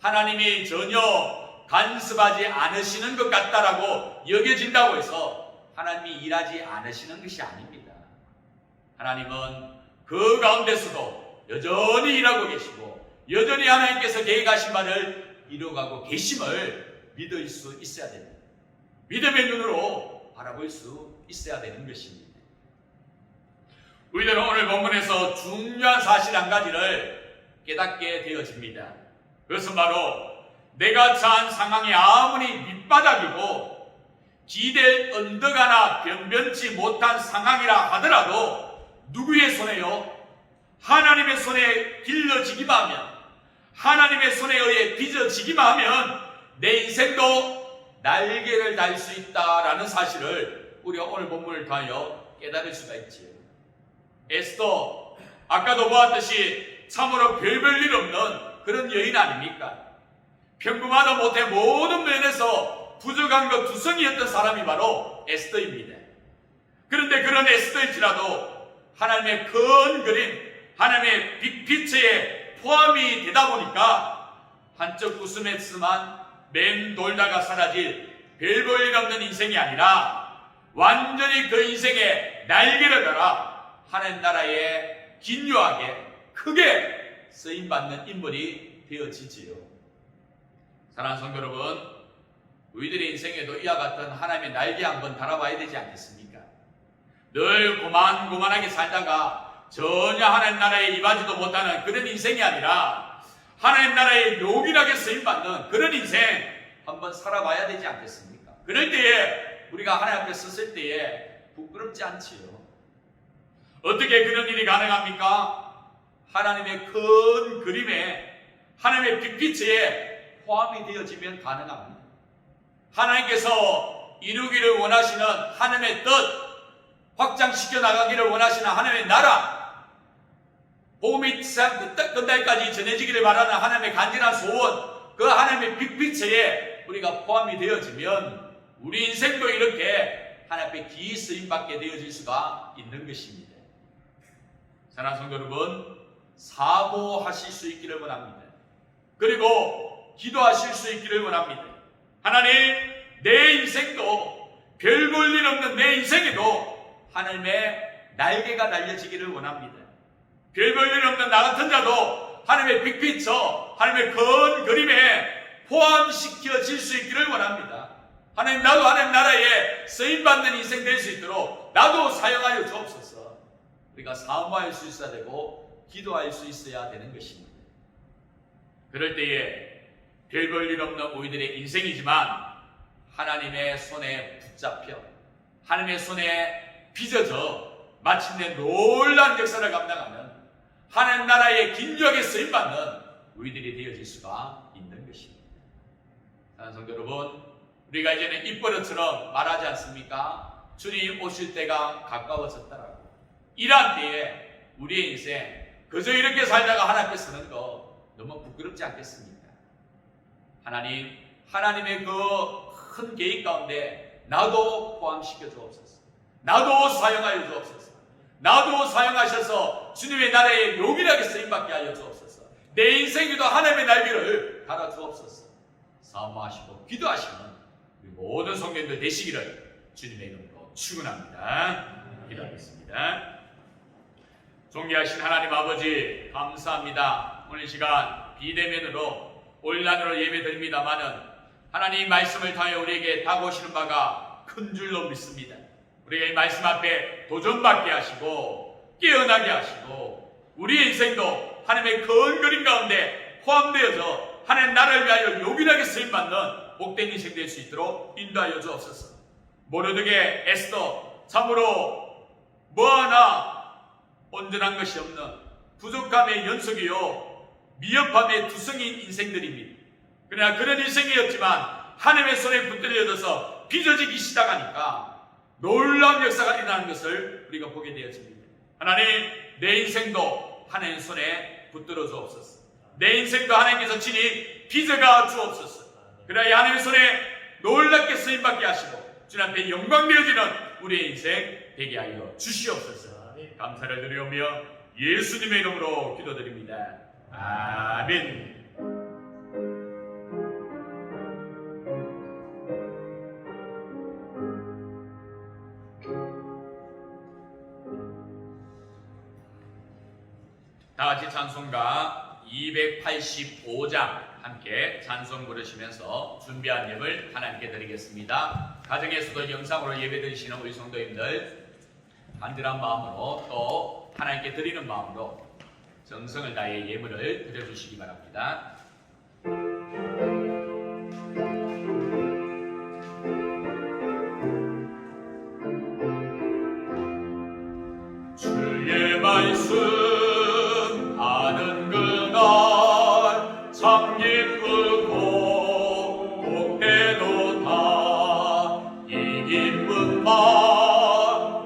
하나님이 전혀 간섭하지 않으시는 것 같다라고 여겨진다고 해서 하나님이 일하지 않으시는 것이 아닙니다. 하나님은 그 가운데서도 여전히 일하고 계시고 여전히 하나님께서 계획하신 바를 이루어가고 계심을 믿을 수 있어야 됩니다. 믿음의 눈으로 바라볼 수 있어야 되는 것입니다. 우리들은 오늘 본문에서 중요한 사실 한 가지를 깨닫게 되어집니다. 그것은 바로 내가 처한 상황이 아무리 밑바닥이고 기댈 언덕 하나 변변치 못한 상황이라 하더라도 누구의 손에요? 하나님의 손에 길러지기만 하면, 하나님의 손에 의해 빚어지기만 하면 내 인생도 날개를 달 수 있다라는 사실을 우리가 오늘 본문을 통하여 깨달을 수가 있지요. 에스더, 아까도 보았듯이 참으로 별별 일 없는 그런 여인 아닙니까? 평범하다 못해 모든 면에서 부족한 것 두성이었던 사람이 바로 에스더입니다. 그런데 그런 에스더일지라도 하나님의 큰 그림, 하나님의 빅피처에 포함이 되다 보니까 한쪽 웃음에서만 맴돌다가 사라질 별 볼 일 없는 인생이 아니라 완전히 그 인생에 날개를 달아 하나님 나라에 긴요하게 크게 쓰임받는 인물이 되어지지요. 사랑하는 성도 여러분, 우리들의 인생에도 이와 같은 하나님의 날개 한번 달아봐야 되지 않겠습니까? 늘 고만고만하게 살다가 전혀 하나님 나라에 임하지도 못하는 그런 인생이 아니라 하나님 나라에 요긴하게 쓰임받는 그런 인생 한번 살아봐야 되지 않겠습니까? 그럴 때에 우리가 하나님 앞에 섰을 때에 부끄럽지 않지요. 어떻게 그런 일이 가능합니까? 하나님의 큰 그림에, 하나님의 빅피처에 포함이 되어지면 가능합니다. 하나님께서 이루기를 원하시는 하나님의 뜻, 확장시켜 나가기를 원하시는 하나님의 나라, 복음이 끝날까지 전해지기를 바라는 하나님의 간절한 소원, 그 하나님의 빅피처에 우리가 포함이 되어지면 우리 인생도 이렇게 하나님 앞에 기이 쓰임받게 되어질 수가 있는 것입니다. 사랑하는 성도 여러분, 사모하실 수 있기를 원합니다. 그리고 기도하실 수 있기를 원합니다. 하나님, 내 인생도 별 볼 일 없는 내 인생에도 하나님의 날개가 달려지기를 원합니다. 별 볼 일 없는 나 같은 자도 하나님의 빅피처, 하나님의 큰 그림에 포함시켜질 수 있기를 원합니다. 하나님, 나도 하나님 나라에 쓰임받는 인생 될 수 있도록 나도 사용하여 주옵소서. 우리가 사모할 수 있어야 되고 기도할 수 있어야 되는 것입니다. 그럴 때에 별 볼 일 없는 우리들의 인생이지만 하나님의 손에 붙잡혀 하나님의 손에 빚어져 마침내 놀라운 역사를 감당하는 하나님 나라의 긴유하게 쓰임받는 우리들이 되어질 수가 있는 것입니다. 사랑하는 성도 여러분, 우리가 이제는 입버릇처럼 말하지 않습니까? 주님 오실 때가 가까워졌다라고. 이러한 때에 우리의 인생 그저 이렇게 살다가 하나님 앞에 서는 거 너무 부끄럽지 않겠습니까? 하나님, 하나님의 그 큰 계획 가운데 나도 포함시켜 주옵소서. 나도 사용하여 주옵소서. 나도 사용하셔서 주님의 나라에 용이하게 쓰임받게 하여 주옵소서. 내 인생에도 하나님의 날개를 달아 주옵소서. 사모하시고 기도하시는 우리 모든 성도님들 되시기를 주님의 이름으로 축원합니다. 기도하겠습니다. 존귀하신 하나님 아버지, 감사합니다. 오늘 시간 비대면으로 온라인으로 예배드립니다마는 하나님 말씀을 통해 우리에게 다가오시는 바가 큰 줄로 믿습니다. 우리가 이 말씀 앞에 도전받게 하시고 깨어나게 하시고 우리의 인생도 하나님의 큰 그림 가운데 포함되어서 하나님 나라를 위하여 요긴하게 쓰임받는 복된 인생 될 수 있도록 인도하여 주옵소서. 모르드게 에스더, 참으로 뭐 하나 온전한 것이 없는 부족함의 연속이요 미흡함의 두성인 인생들입니다. 그러나 그런 인생이었지만 하나님의 손에 붙들려져서 빚어지기 시작하니까 놀라운 역사가 일어나는 것을 우리가 보게 되었습니다. 하나님, 내 인생도 하나님의 손에 붙들어 주옵소서. 내 인생도 하나님께서 친히 빚어가 주옵소서. 그래야 하나님의 손에 놀랍게 쓰임받게 하시고 주님 앞에 영광 되어지는 우리의 인생 되게 하여 주시옵소서. 감사를 드리오며 예수님의 이름으로 기도드립니다. 아멘. 다같이 찬송가 285장 함께 찬송 부르시면서 준비한 예물 하나님께 드리겠습니다. 가정에서도 영상으로 예배 드리시는 우리 성도님들 간절한 마음으로 또 하나님께 드리는 마음으로 정성을 다해 예물을 드려주시기 바랍니다. 주의 말씀 하는 그날 참 기쁘고 복되도다. 이 기쁜 말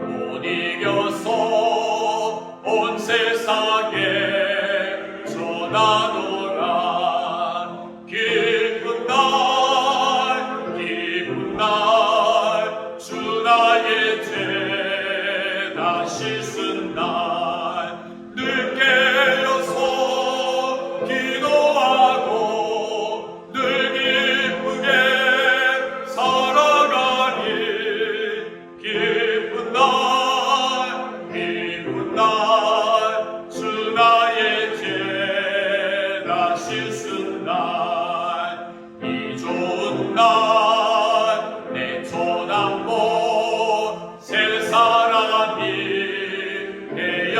못 이겨서 온 세상에 전하노라. 기쁜 날 주 나의 죄 다 씻은 날 늘 깨어서 기도하고 늘 기쁘게 살아가리. 기쁜 날 주 나의 죄 다 씻은 날 이 좋은 날 내 초남보 새 사람이 되어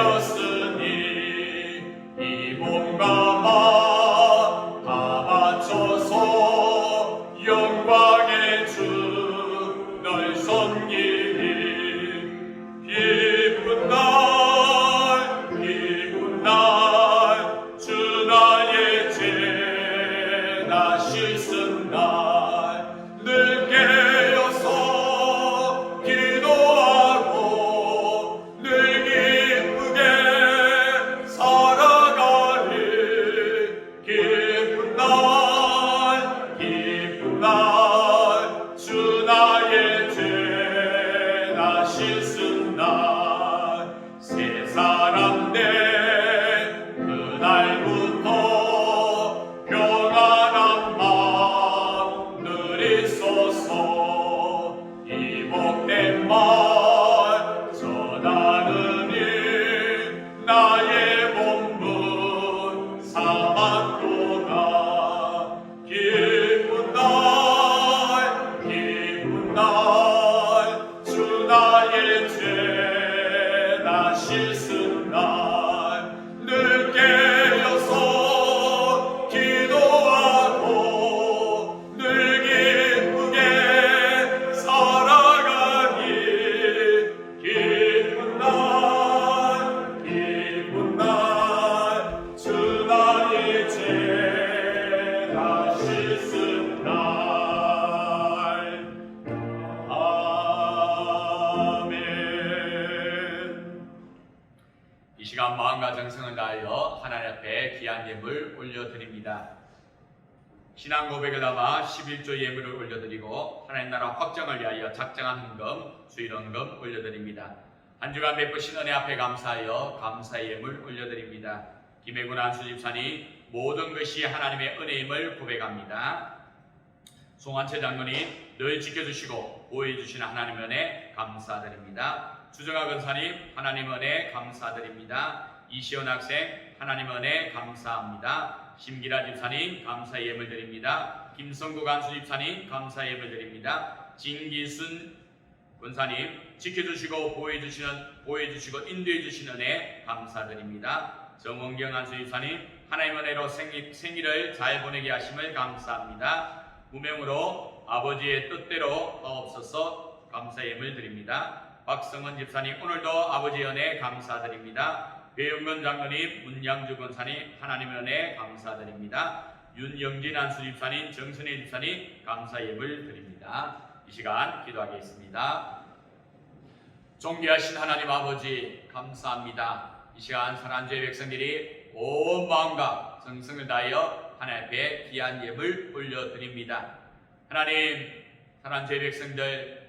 쉴수 날 늘 깨어서 기도하고 늘 기쁘게 살아가니 기쁜 날 주 나의 죄가 쉴수 날 이 시간 마음과 정성을 다하여 하나님 앞에 귀한 예물 올려드립니다. 신앙 고백을 담아 11조 예물을 올려드리고 하나님 나라 확정을 위하여 작정한 헌금, 주일 헌금 올려드립니다. 한 주간 베푸신 은혜 앞에 감사하여 감사의 예물 올려드립니다. 김혜군 안수집사님 모든 것이 하나님의 은혜임을 고백합니다. 송한채 장로님 늘 지켜주시고 보호해주시는 하나님의 은혜 감사드립니다. 주정아 권사님 하나님 은혜 감사드립니다. 이시연 학생 하나님 은혜 감사합니다. 심기라 집사님 감사의 예물 드립니다. 김성구 간수 집사님 감사의 예물 드립니다. 진기순 권사님 지켜주시고 보호해주시고 인도해주시는 은혜 감사드립니다. 정원경 간수 집사님 하나님 은혜로 생일을 잘 보내게 하심을 감사합니다. 무명으로 아버지의 뜻대로 하옵소서 감사의 예물 드립니다. 박성원 집사님 오늘도 아버지의 은혜 감사드립니다. 배영건 장로님, 문양주 권사님 하나님의 은혜 감사드립니다. 윤영진 안수 집사님, 정선혜 집사님 감사의 예물 드립니다. 이 시간 기도하겠습니다. 존귀하신 하나님 아버지 감사합니다. 이 시간 사랑주의 백성들이 온 마음과 정성을 다하여 하나님 앞에 귀한 예물 올려드립니다. 하나님 사랑주의 백성들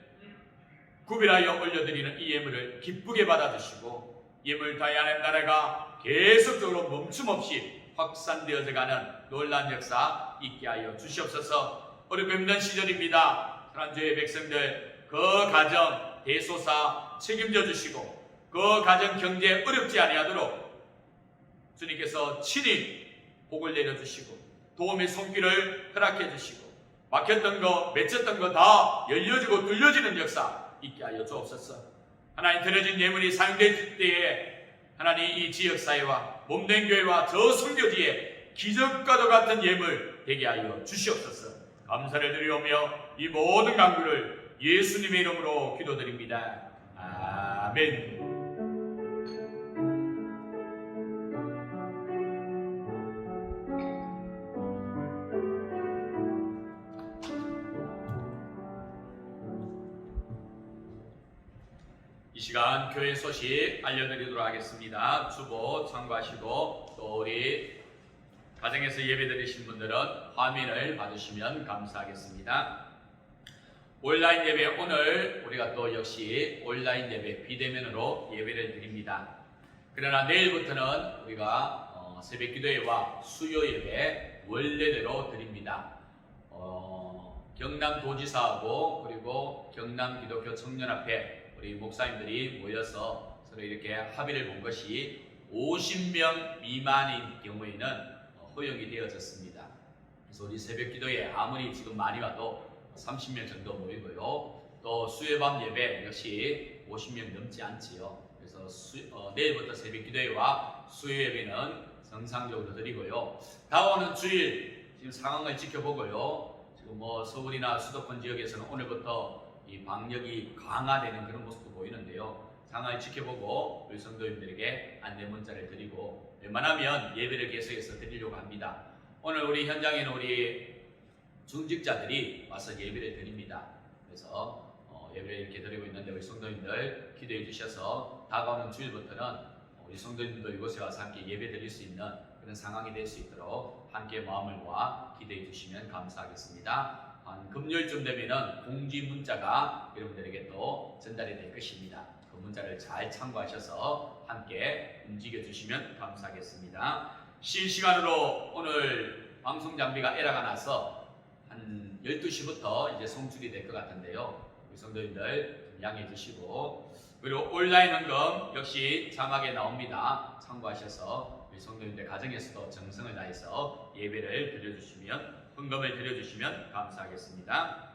구별하여 올려드리는 이 예물을 기쁘게 받아주시고 예물 다해 하나님 나라가 계속적으로 멈춤없이 확산되어져 가는 놀라운 역사 있게 하여 주시옵소서. 어렵고 힘든 시절입니다. 사랑주의 백성들 그 가정 대소사 책임져 주시고 그 가정 경제 어렵지 아니하도록 주님께서 친히 복을 내려주시고 도움의 손길을 허락해 주시고 막혔던 거 맺혔던 거 다 열려지고 뚫려지는 역사 있게 하여 주옵소서. 하나님 드려진 예물이 사용될 때에 하나님 이 지역사회와 몸된 교회와 저 선교지에 기적과도 같은 예물 되게 하여 주시옵소서. 감사를 드리오며 이 모든 간구를 예수님의 이름으로 기도드립니다. 아멘. 이 시간 교회 소식 알려드리도록 하겠습니다. 주보 참고하시고 또 우리 가정에서 예배드리신 분들은 화면을 봐주시면 감사하겠습니다. 온라인 예배 오늘 우리가 또 역시 온라인 예배 비대면으로 예배를 드립니다. 그러나 내일부터는 우리가 새벽 기도회와 수요 예배 원래대로 드립니다. 경남도지사하고 그리고 경남기독교 청년합회 우리 목사님들이 모여서 서로 이렇게 합의를 본 것이 50명 미만인 경우에는 허용이 되어졌습니다. 그래서 우리 새벽 기도에 아무리 지금 많이 와도 30명 정도 모이고요. 또 수요밤 예배 역시 50명 넘지 않지요. 그래서 내일부터 새벽 기도회와 수요 예배는 정상적으로 드리고요. 다가오는 주일 지금 상황을 지켜보고요. 지금 서울이나 수도권 지역에서는 오늘부터 이 방역이 강화되는 그런 모습도 보이는데요. 상황을 지켜보고 우리 성도님들에게 안내 문자를 드리고 웬만하면 예배를 계속해서 드리려고 합니다. 오늘 우리 현장에는 우리 중직자들이 와서 예배를 드립니다. 그래서 예배를 이렇게 드리고 있는데 우리 성도님들 기도해 주셔서 다가오는 주일부터는 우리 성도님도 이곳에 와서 함께 예배 드릴 수 있는 그런 상황이 될 수 있도록 함께 마음을 모아 기도해 주시면 감사하겠습니다. 한 금요일쯤 되면은 공지 문자가 여러분들에게 또 전달이 될 것입니다. 그 문자를 잘 참고하셔서 함께 움직여 주시면 감사하겠습니다. 실시간으로 오늘 방송 장비가 에러가 나서 한 12시부터 이제 송출이 될 것 같은데요. 우리 성도님들 양해해 주시고 그리고 온라인 헌금 역시 자막에 나옵니다. 참고하셔서 우리 성도님들 가정에서도 정성을 다해서 예배를 드려주시면 헌금을 드려주시면 감사하겠습니다.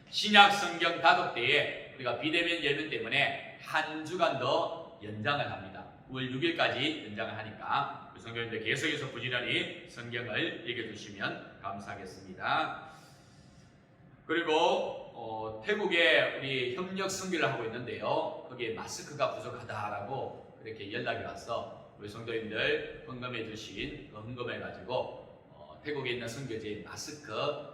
신약 성경 다독대에 우리가 비대면 예배 때문에 한 주간 더 연장을 합니다. 9월 6일까지 연장을 하니까 성도님들 계속해서 부지런히 성경을 읽어주시면 감사하겠습니다. 그리고 태국에 우리 협력 선교를 하고 있는데요. 거기에 마스크가 부족하다라고 그렇게 연락이 와서 우리 성도님들 헌금해 주신 그 헌금을 가지고 태국에 있는 선교지에 마스크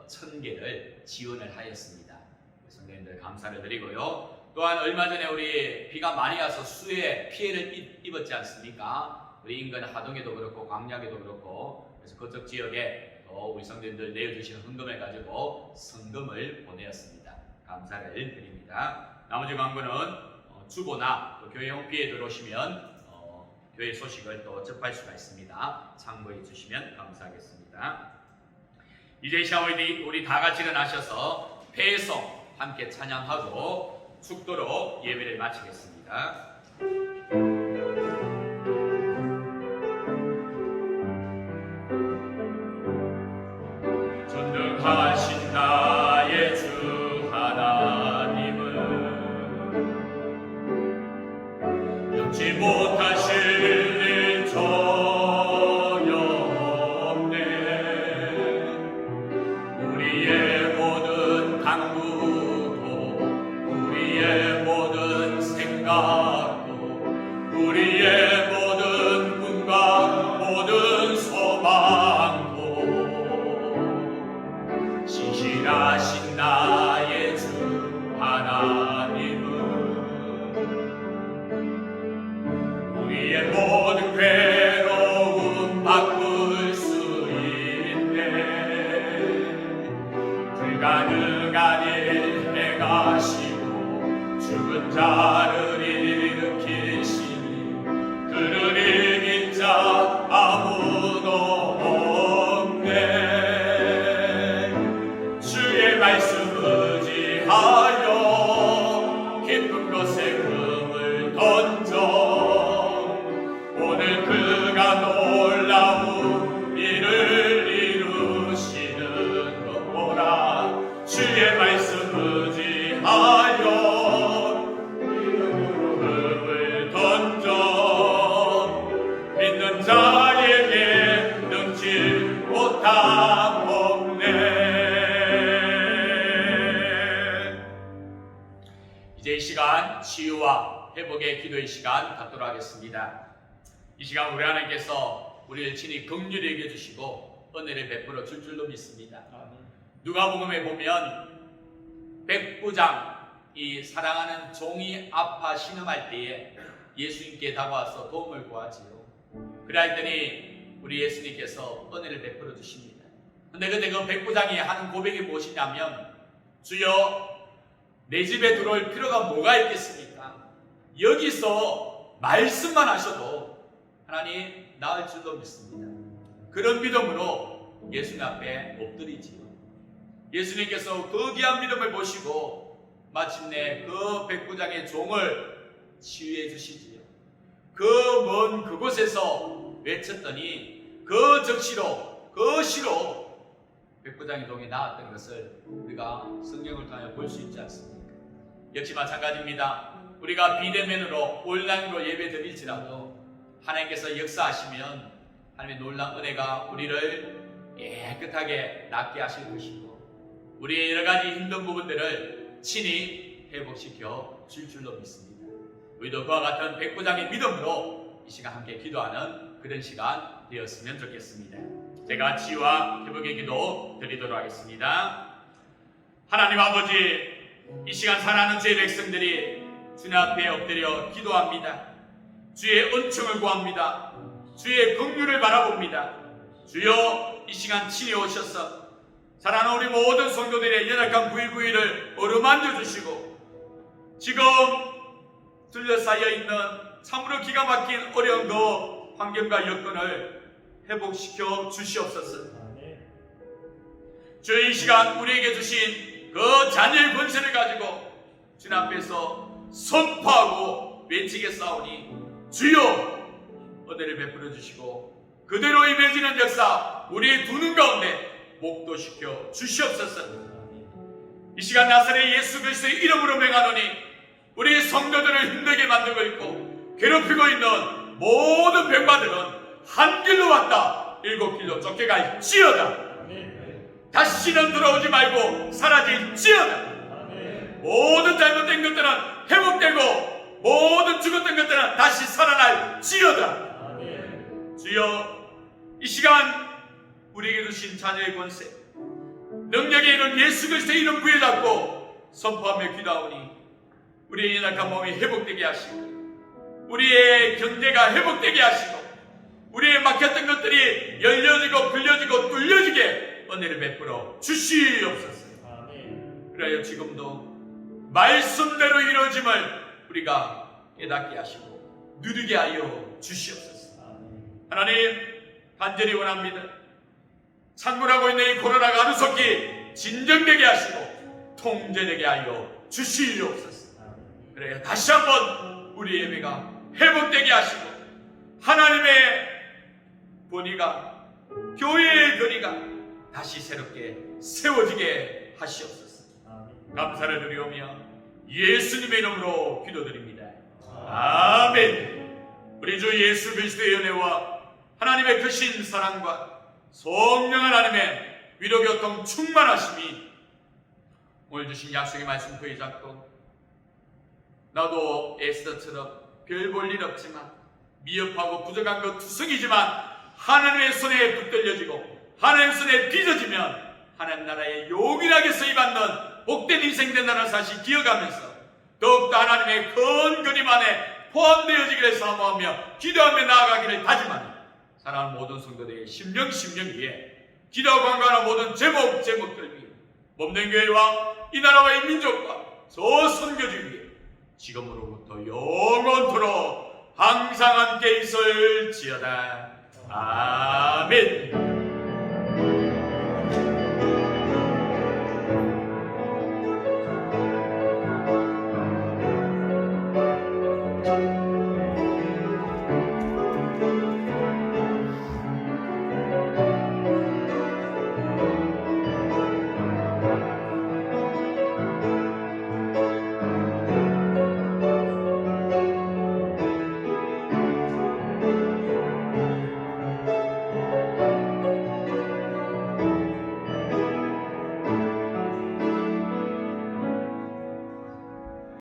1000개를 지원을 하였습니다. 성도님들 감사를 드리고요. 또한 얼마 전에 우리 비가 많이 와서 수해 피해를 입었지 않습니까? 우리 인근 하동에도 그렇고 광양에도 그렇고, 그래서 그쪽 지역에 우리 성도님들 내어주시는 헌금을 가지고 성금을 보내었습니다. 감사를 드립니다. 나머지 광고는 주보나 또 교회 홈페이지에 들어오시면 교회 소식을 또 접할 수가 있습니다. 참고해 주시면 감사하겠습니다. 이제 이 시간 우리 다 같이 일어나셔서 폐송 함께 찬양하고 축도로 예배를 마치겠습니다. 전능하신 나의 주 하나님은 넘지 못하실 일 전혀 없네. 우리의 모든 간구도 우리의 모든 생각도 우리의 모든 꿈과 모든 소망도 신실하신 나의 주 하나님은 우리의 모든 괴로움 바꿀 수 있네. 불가능한 일 행하시고 죽은 자를 일으키시니 그를 이긴 자 아무도 없네. 주의 말씀 의지하여 깊은 곳에 금을 던져 오늘 그가 놀라운 일을 이루시는 것 보라. 주의 말씀 의지하여 금을 던져 믿는 자에게 능치 못함 없네. 이제 이 시간 치유와 회복의 기도의 시간 갖도록 하겠습니다. 이 시간 우리 하나님께서 우리를 친히 긍휼히 여겨주시고 은혜를 베풀어 줄 줄로 믿습니다. 누가복음에 보면 백부장, 이 사랑하는 종이 아파 신음할 때에 예수님께 다가와서 도움을 구하지요. 그래 했더니 우리 예수님께서 은혜를 베풀어 주십니다. 근데 그 백부장이 하는 고백이 무엇이냐면, 주여 내 집에 들어올 필요가 뭐가 있겠습니까? 여기서 말씀만 하셔도 하나님 나을 줄로 믿습니다. 그런 믿음으로 예수님 앞에 엎드리지요. 예수님께서 그 귀한 믿음을 보시고 마침내 그 백부장의 종을 치유해 주시지요. 그 먼 그곳에서 외쳤더니 그 적시로 그 시로 백부장의 종이 나았던 것을 우리가 성경을 통해 볼 수 있지 않습니까? 역시 마찬가지입니다. 우리가 비대면으로 온라인으로 예배 드릴지라도 하나님께서 역사하시면 하나님의 놀라운 은혜가 우리를 깨끗하게 낫게 하실 것이고 우리의 여러 가지 힘든 부분들을 친히 회복시켜 줄 줄로 믿습니다. 우리도 그와 같은 백부장의 믿음으로 이 시간 함께 기도하는 그런 시간 되었으면 좋겠습니다. 제가 치유와 회복의 기도 드리도록 하겠습니다. 하나님 아버지, 이 시간 사랑하는 주의 백성들이 주님 앞에 엎드려 기도합니다. 주의 은총을 구합니다. 주의 긍휼을 바라봅니다. 주여 이 시간 친히 오셔서 사랑하는 우리 모든 성도들의 연약한 부위부위를 어루만져 주시고 지금 둘러싸여 있는 참으로 기가 막힌 어려운 그 환경과 여건을 회복시켜 주시옵소서. 주의 이 시간 우리에게 주신 그 자녀의 권세를 가지고 주님 앞에서 선포하고 외치겠사오니 주여 은혜를 베풀어 주시고 그대로 임해지는 역사 우리의 두 눈 가운데 목도시켜 주시옵소서. 이 시간 나사렛 예수 그리스도의 이름으로 명하노니 우리 성도들을 힘들게 만들고 있고 괴롭히고 있는 모든 병마들은 한 길로 왔다 7길로 쫓겨갈지어다. 다시는 돌아오지 말고 사라질지어다. 모든 잘못된 것들은 회복되고 모든 죽었던 것들은 다시 살아날지어다. 주여, 이 시간 우리에게 주신 자녀의 권세, 능력의 이름 예수 그리스도의 이름 부여잡고 선포하며 기도하오니 우리의 연약한 몸이 회복되게 하시고 우리의 경제가 회복되게 하시고 우리의 막혔던 것들이 열려지고 풀려지고 뚫려지게 은혜를 베풀어 주시옵소서. 그래야 지금도 말씀대로 이루어짐을 우리가 깨닫게 하시고 누리게 하여 주시옵소서. 하나님, 간절히 원합니다. 창궐하고 있는 이 코로나가 하루속히 진정되게 하시고 통제되게 하여 주시옵소서. 그래야 다시 한번 우리 예배가 회복되게 하시고 하나님의 본의가, 교회의 거리가 다시 새롭게 세워지게 하시옵소서. 감사를 드리오며 예수님의 이름으로 기도드립니다. 아멘. 우리 주 예수 그리스도의 은혜와 하나님의 크신 사랑과 성령 하나님의 위로교통 충만하심이 오늘 주신 약속의 말씀 그에 잡고 나도 에스더처럼 별 볼 일 없지만 미흡하고 부족한 것 투성이지만 하나님의 손에 붙들려지고 하나님의 손에 빚어지면 하나님 나라에 용인하게 쓰임받는 복된 인생 된다는 사실 기억하면서 더욱더 하나님의 큰 그림 안에 포함되어지기를 사모하며 기도하며 나아가기를 다짐하는 사랑하는 모든 성도들의 심령 위에 기도하고 간구하는 모든 제목들 위에 몸된 교회와 이 나라와 이 민족과 저 선교지 위에 지금으로부터 영원토록 항상 함께 있을지어다. 아멘.